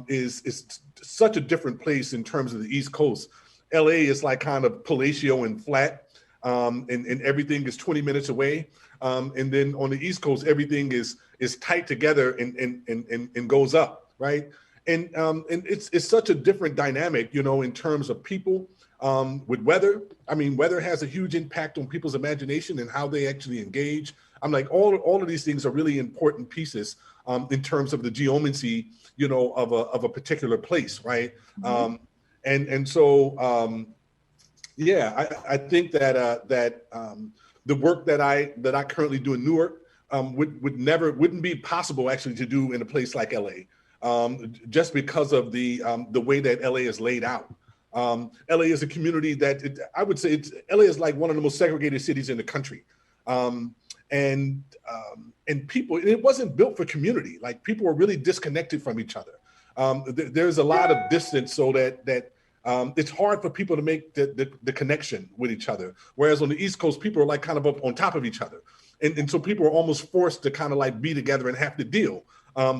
is such a different place in terms of the East Coast. LA is like kind of palatial and flat, and everything is 20 minutes away. And then on the East Coast, everything is tight together and goes up, right? And it's such a different dynamic, in terms of people. With weather, I mean, weather has a huge impact on people's imagination and how they actually engage. I'm like, all of these things are really important pieces in terms of the geomancy, of a particular place, right? And so, yeah, I think that the work that I currently do in Newark wouldn't be possible actually to do in a place like LA, just because of the way that LA is laid out. LA is a community that I would say LA is like one of the most segregated cities in the country, and people, it wasn't built for community. Like, people were really disconnected from each other. There's a lot of distance, so that it's hard for people to make the connection with each other. Whereas on the East Coast, people are like kind of up on top of each other. And so people are almost forced to kind of like be together and have to deal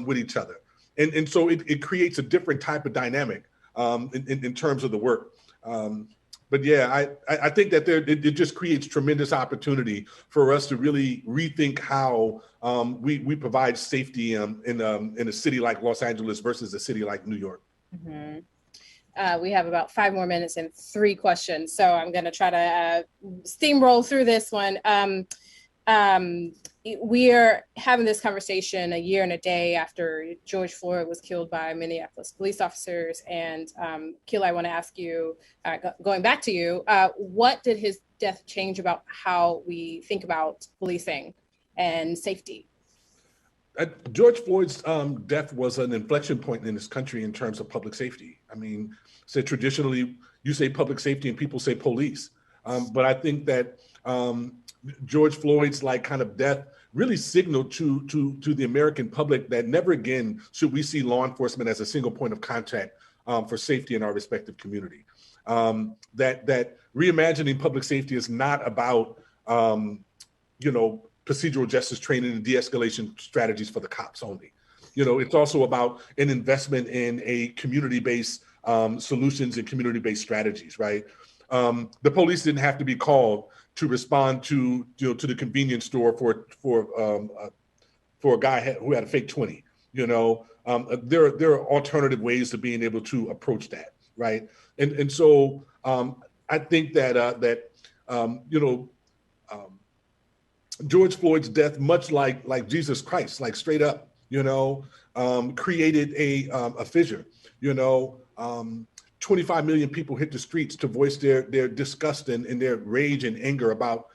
with each other. And so it creates a different type of dynamic in terms of the work. But yeah, I think that it just creates tremendous opportunity for us to really rethink how we provide safety in a city like Los Angeles versus a city like New York. We have about 5 more minutes and 3 questions, so I'm going to try to steamroll through this one. We are having this conversation a year and a day after George Floyd was killed by Minneapolis police officers. And Keela, I want to ask you, going back to you, what did his death change about how we think about policing and safety? George Floyd's death was an inflection point in this country in terms of public safety. I mean, so traditionally you say public safety and people say police, but I think that George Floyd's like kind of death really signaled to the American public that never again should we see law enforcement as a single point of contact for safety in our respective community. That reimagining public safety is not about procedural justice training and de-escalation strategies for the cops only. It's also about an investment in a community-based solutions and community-based strategies, right? The police didn't have to be called to respond to the convenience store for a guy who had a fake 20. There are alternative ways of being able to approach that, right? And so I think that George Floyd's death, much like Jesus Christ, like straight up, created a fissure. 25 million people hit the streets to voice their disgust and their rage and anger about,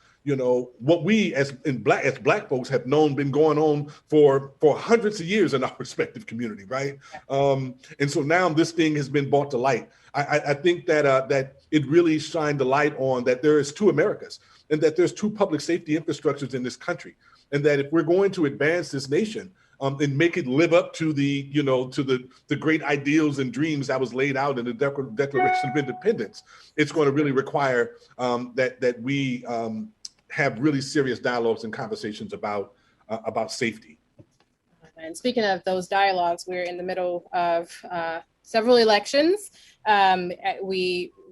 what we as black folks have been going on for hundreds of years in our respective community, right? And so now this thing has been brought to light. I think that it really shined the light on that there is 2 Americas and that there's 2 public safety infrastructures in this country. And that if we're going to advance this nation, and make it live up to the great ideals and dreams that was laid out in the Declaration of Independence, it's going to really require that we have really serious dialogues and conversations about safety. And speaking of those dialogues, we're in the middle of several elections.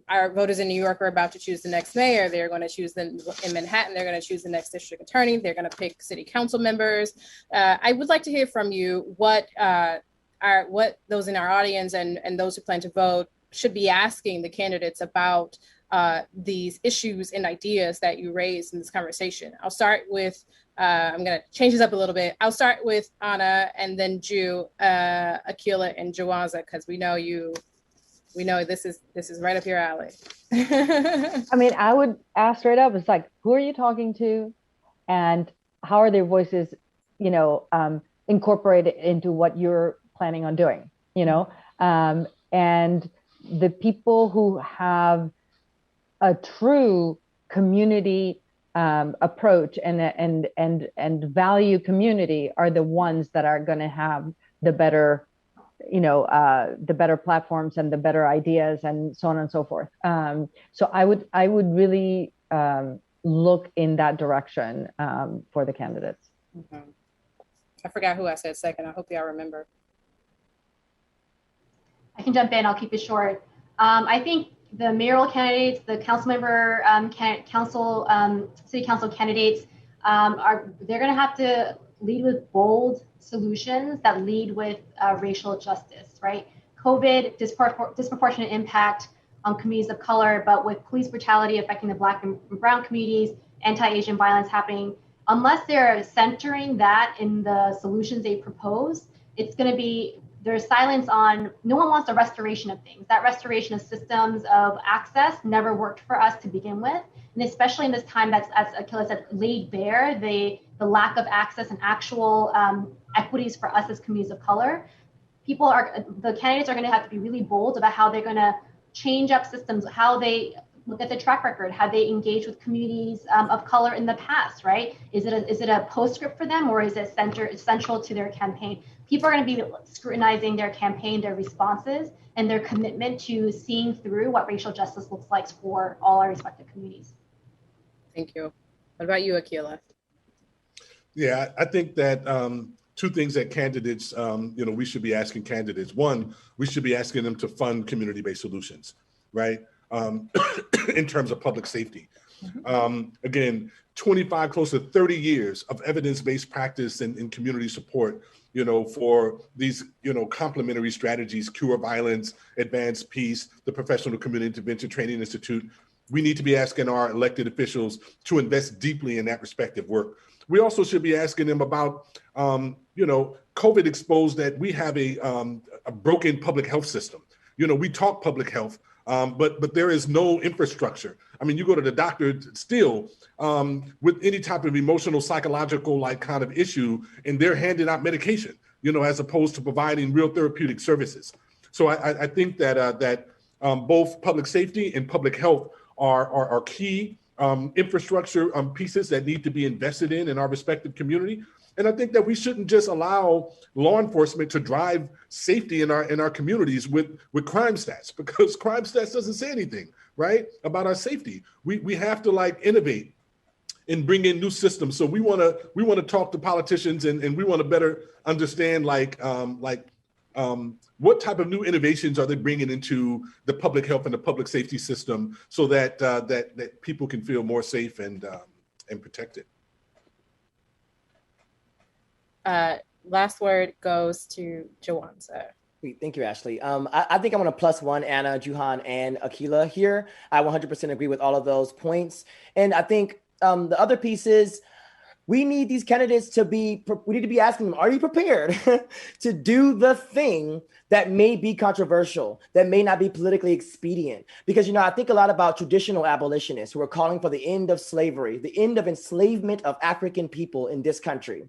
Our voters in New York are about to choose the next mayor. They're going to choose in Manhattan. They're going to choose the next district attorney. They're going to pick city council members. I would like to hear from you what those in our audience and those who plan to vote should be asking the candidates about these issues and ideas that you raised in this conversation. I'll start with, I'm going to change this up a little bit. I'll start with Anna and then Ju, Akila and Jawaza, because we know this is right up your alley. I mean, I would ask straight up, it's like, who are you talking to? And how are their voices, incorporated into what you're planning on doing, and the people who have a true community approach and value community are the ones that are going to have the better platforms and the better ideas and so on and so forth. So I would really look in that direction for the candidates. Mm-hmm. I forgot who I said second. I hope y'all remember. I can jump in. I'll keep it short. I think the mayoral candidates, the council member, city council candidates, they're going to have to lead with bold solutions that lead with racial justice, right? COVID, disproportionate impact on communities of color, but with police brutality affecting the Black and brown communities, anti-Asian violence happening unless they're centering that in the solutions they propose, it's going to be, there's silence on, no one wants a restoration of things. That restoration of systems of access never worked for us to begin with. And especially in this time that's, as Akila said, laid bare the lack of access and actual equities for us as communities of color. The candidates are going to have to be really bold about how they're going to change up systems, how they look at the track record, how they engage with communities of color in the past, right? Is it a postscript for them, or is it central to their campaign? People are going to be scrutinizing their campaign, their responses, and their commitment to seeing through what racial justice looks like for all our respective communities. Thank you. What about you, Akila? Yeah, I think that two things that candidates, we should be asking candidates. One, we should be asking them to fund community-based solutions, right? In terms of public safety. Again, 25, close to 30 years of evidence-based practice in community support, for these, complementary strategies, cure violence, advance peace, the Professional Community Intervention Training Institute. We need to be asking our elected officials to invest deeply in that respective work. We also should be asking them about, COVID exposed that we have a broken public health system. We talk public health, but there is no infrastructure. I mean, you go to the doctor still with any type of emotional, psychological kind of issue, and they're handing out medication, as opposed to providing real therapeutic services. So I think that both public safety and public health are key infrastructure pieces that need to be invested in our respective community. And I think that we shouldn't just allow law enforcement to drive safety in our communities with crime stats, because crime stats doesn't say anything, right, about our safety. We have to innovate and bring in new systems. So we want to talk to politicians and we want to better understand what type of new innovations are they bringing into the public health and the public safety system, so that that people can feel more safe and protected. Last word goes to Jawanza. Thank you, Ashley. I think I'm going to +1 Anna, Juhan, and Akila here. I 100% agree with all of those points. And I think the other piece is, we need these candidates we need to be asking them, are you prepared to do the thing that may be controversial, that may not be politically expedient? Because, I think a lot about traditional abolitionists who are calling for the end of slavery, the end of enslavement of African people in this country.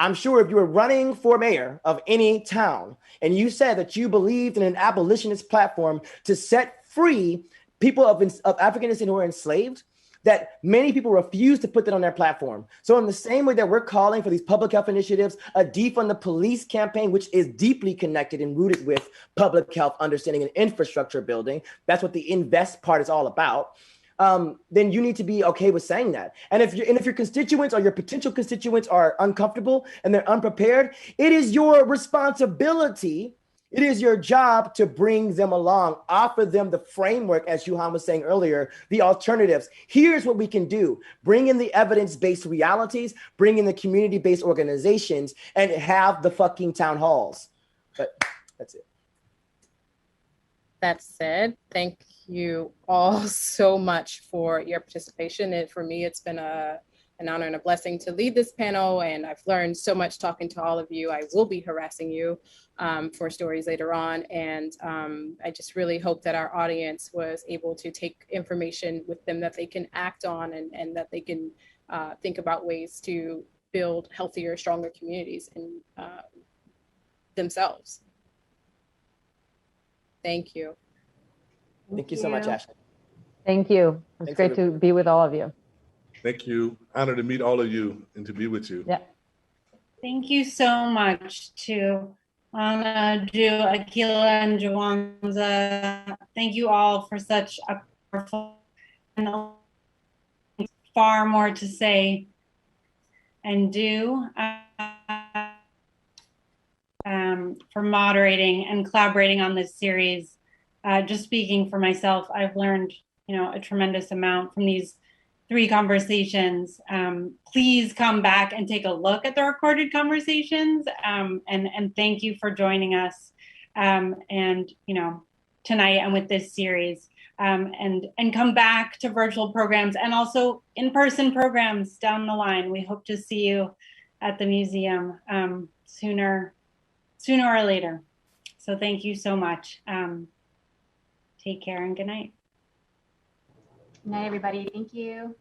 I'm sure if you were running for mayor of any town and you said that you believed in an abolitionist platform to set free people of African descent who are enslaved, that many people refuse to put that on their platform. So in the same way that we're calling for these public health initiatives, a defund the police campaign, which is deeply connected and rooted with public health understanding and infrastructure building, that's what the invest part is all about. Then you need to be okay with saying that. And if your constituents or your potential constituents are uncomfortable and they're unprepared, it is your responsibility. It is your job to bring them along, offer them the framework, as Juhan was saying earlier, the alternatives. Here's what we can do. Bring in the evidence-based realities, bring in the community-based organizations, and have the fucking town halls. But that's it. That said, thank you all so much for your participation. And for me, it's been an honor and a blessing to lead this panel, and I've learned so much talking to all of you. I will be harassing you for stories later on, and I just really hope that our audience was able to take information with them that they can act on, and that they can think about ways to build healthier, stronger communities in themselves. Thank you. Thank you so much, Ashley. Thank you. It's great to be with all of you. Thank you. Honored to meet all of you and to be with you. Yeah. Thank you so much to Anna, Ju, Akila, and Jawanza. Thank you all for such a powerful and far more to say and do, for moderating and collaborating on this series. Just speaking for myself, I've learned, a tremendous amount from these 3 conversations. Please come back and take a look at the recorded conversations, and thank you for joining us. And tonight and with this series, and come back to virtual programs and also in-person programs down the line. We hope to see you at the museum sooner or later. So thank you so much. Take care and good night. Good night, everybody. Thank you.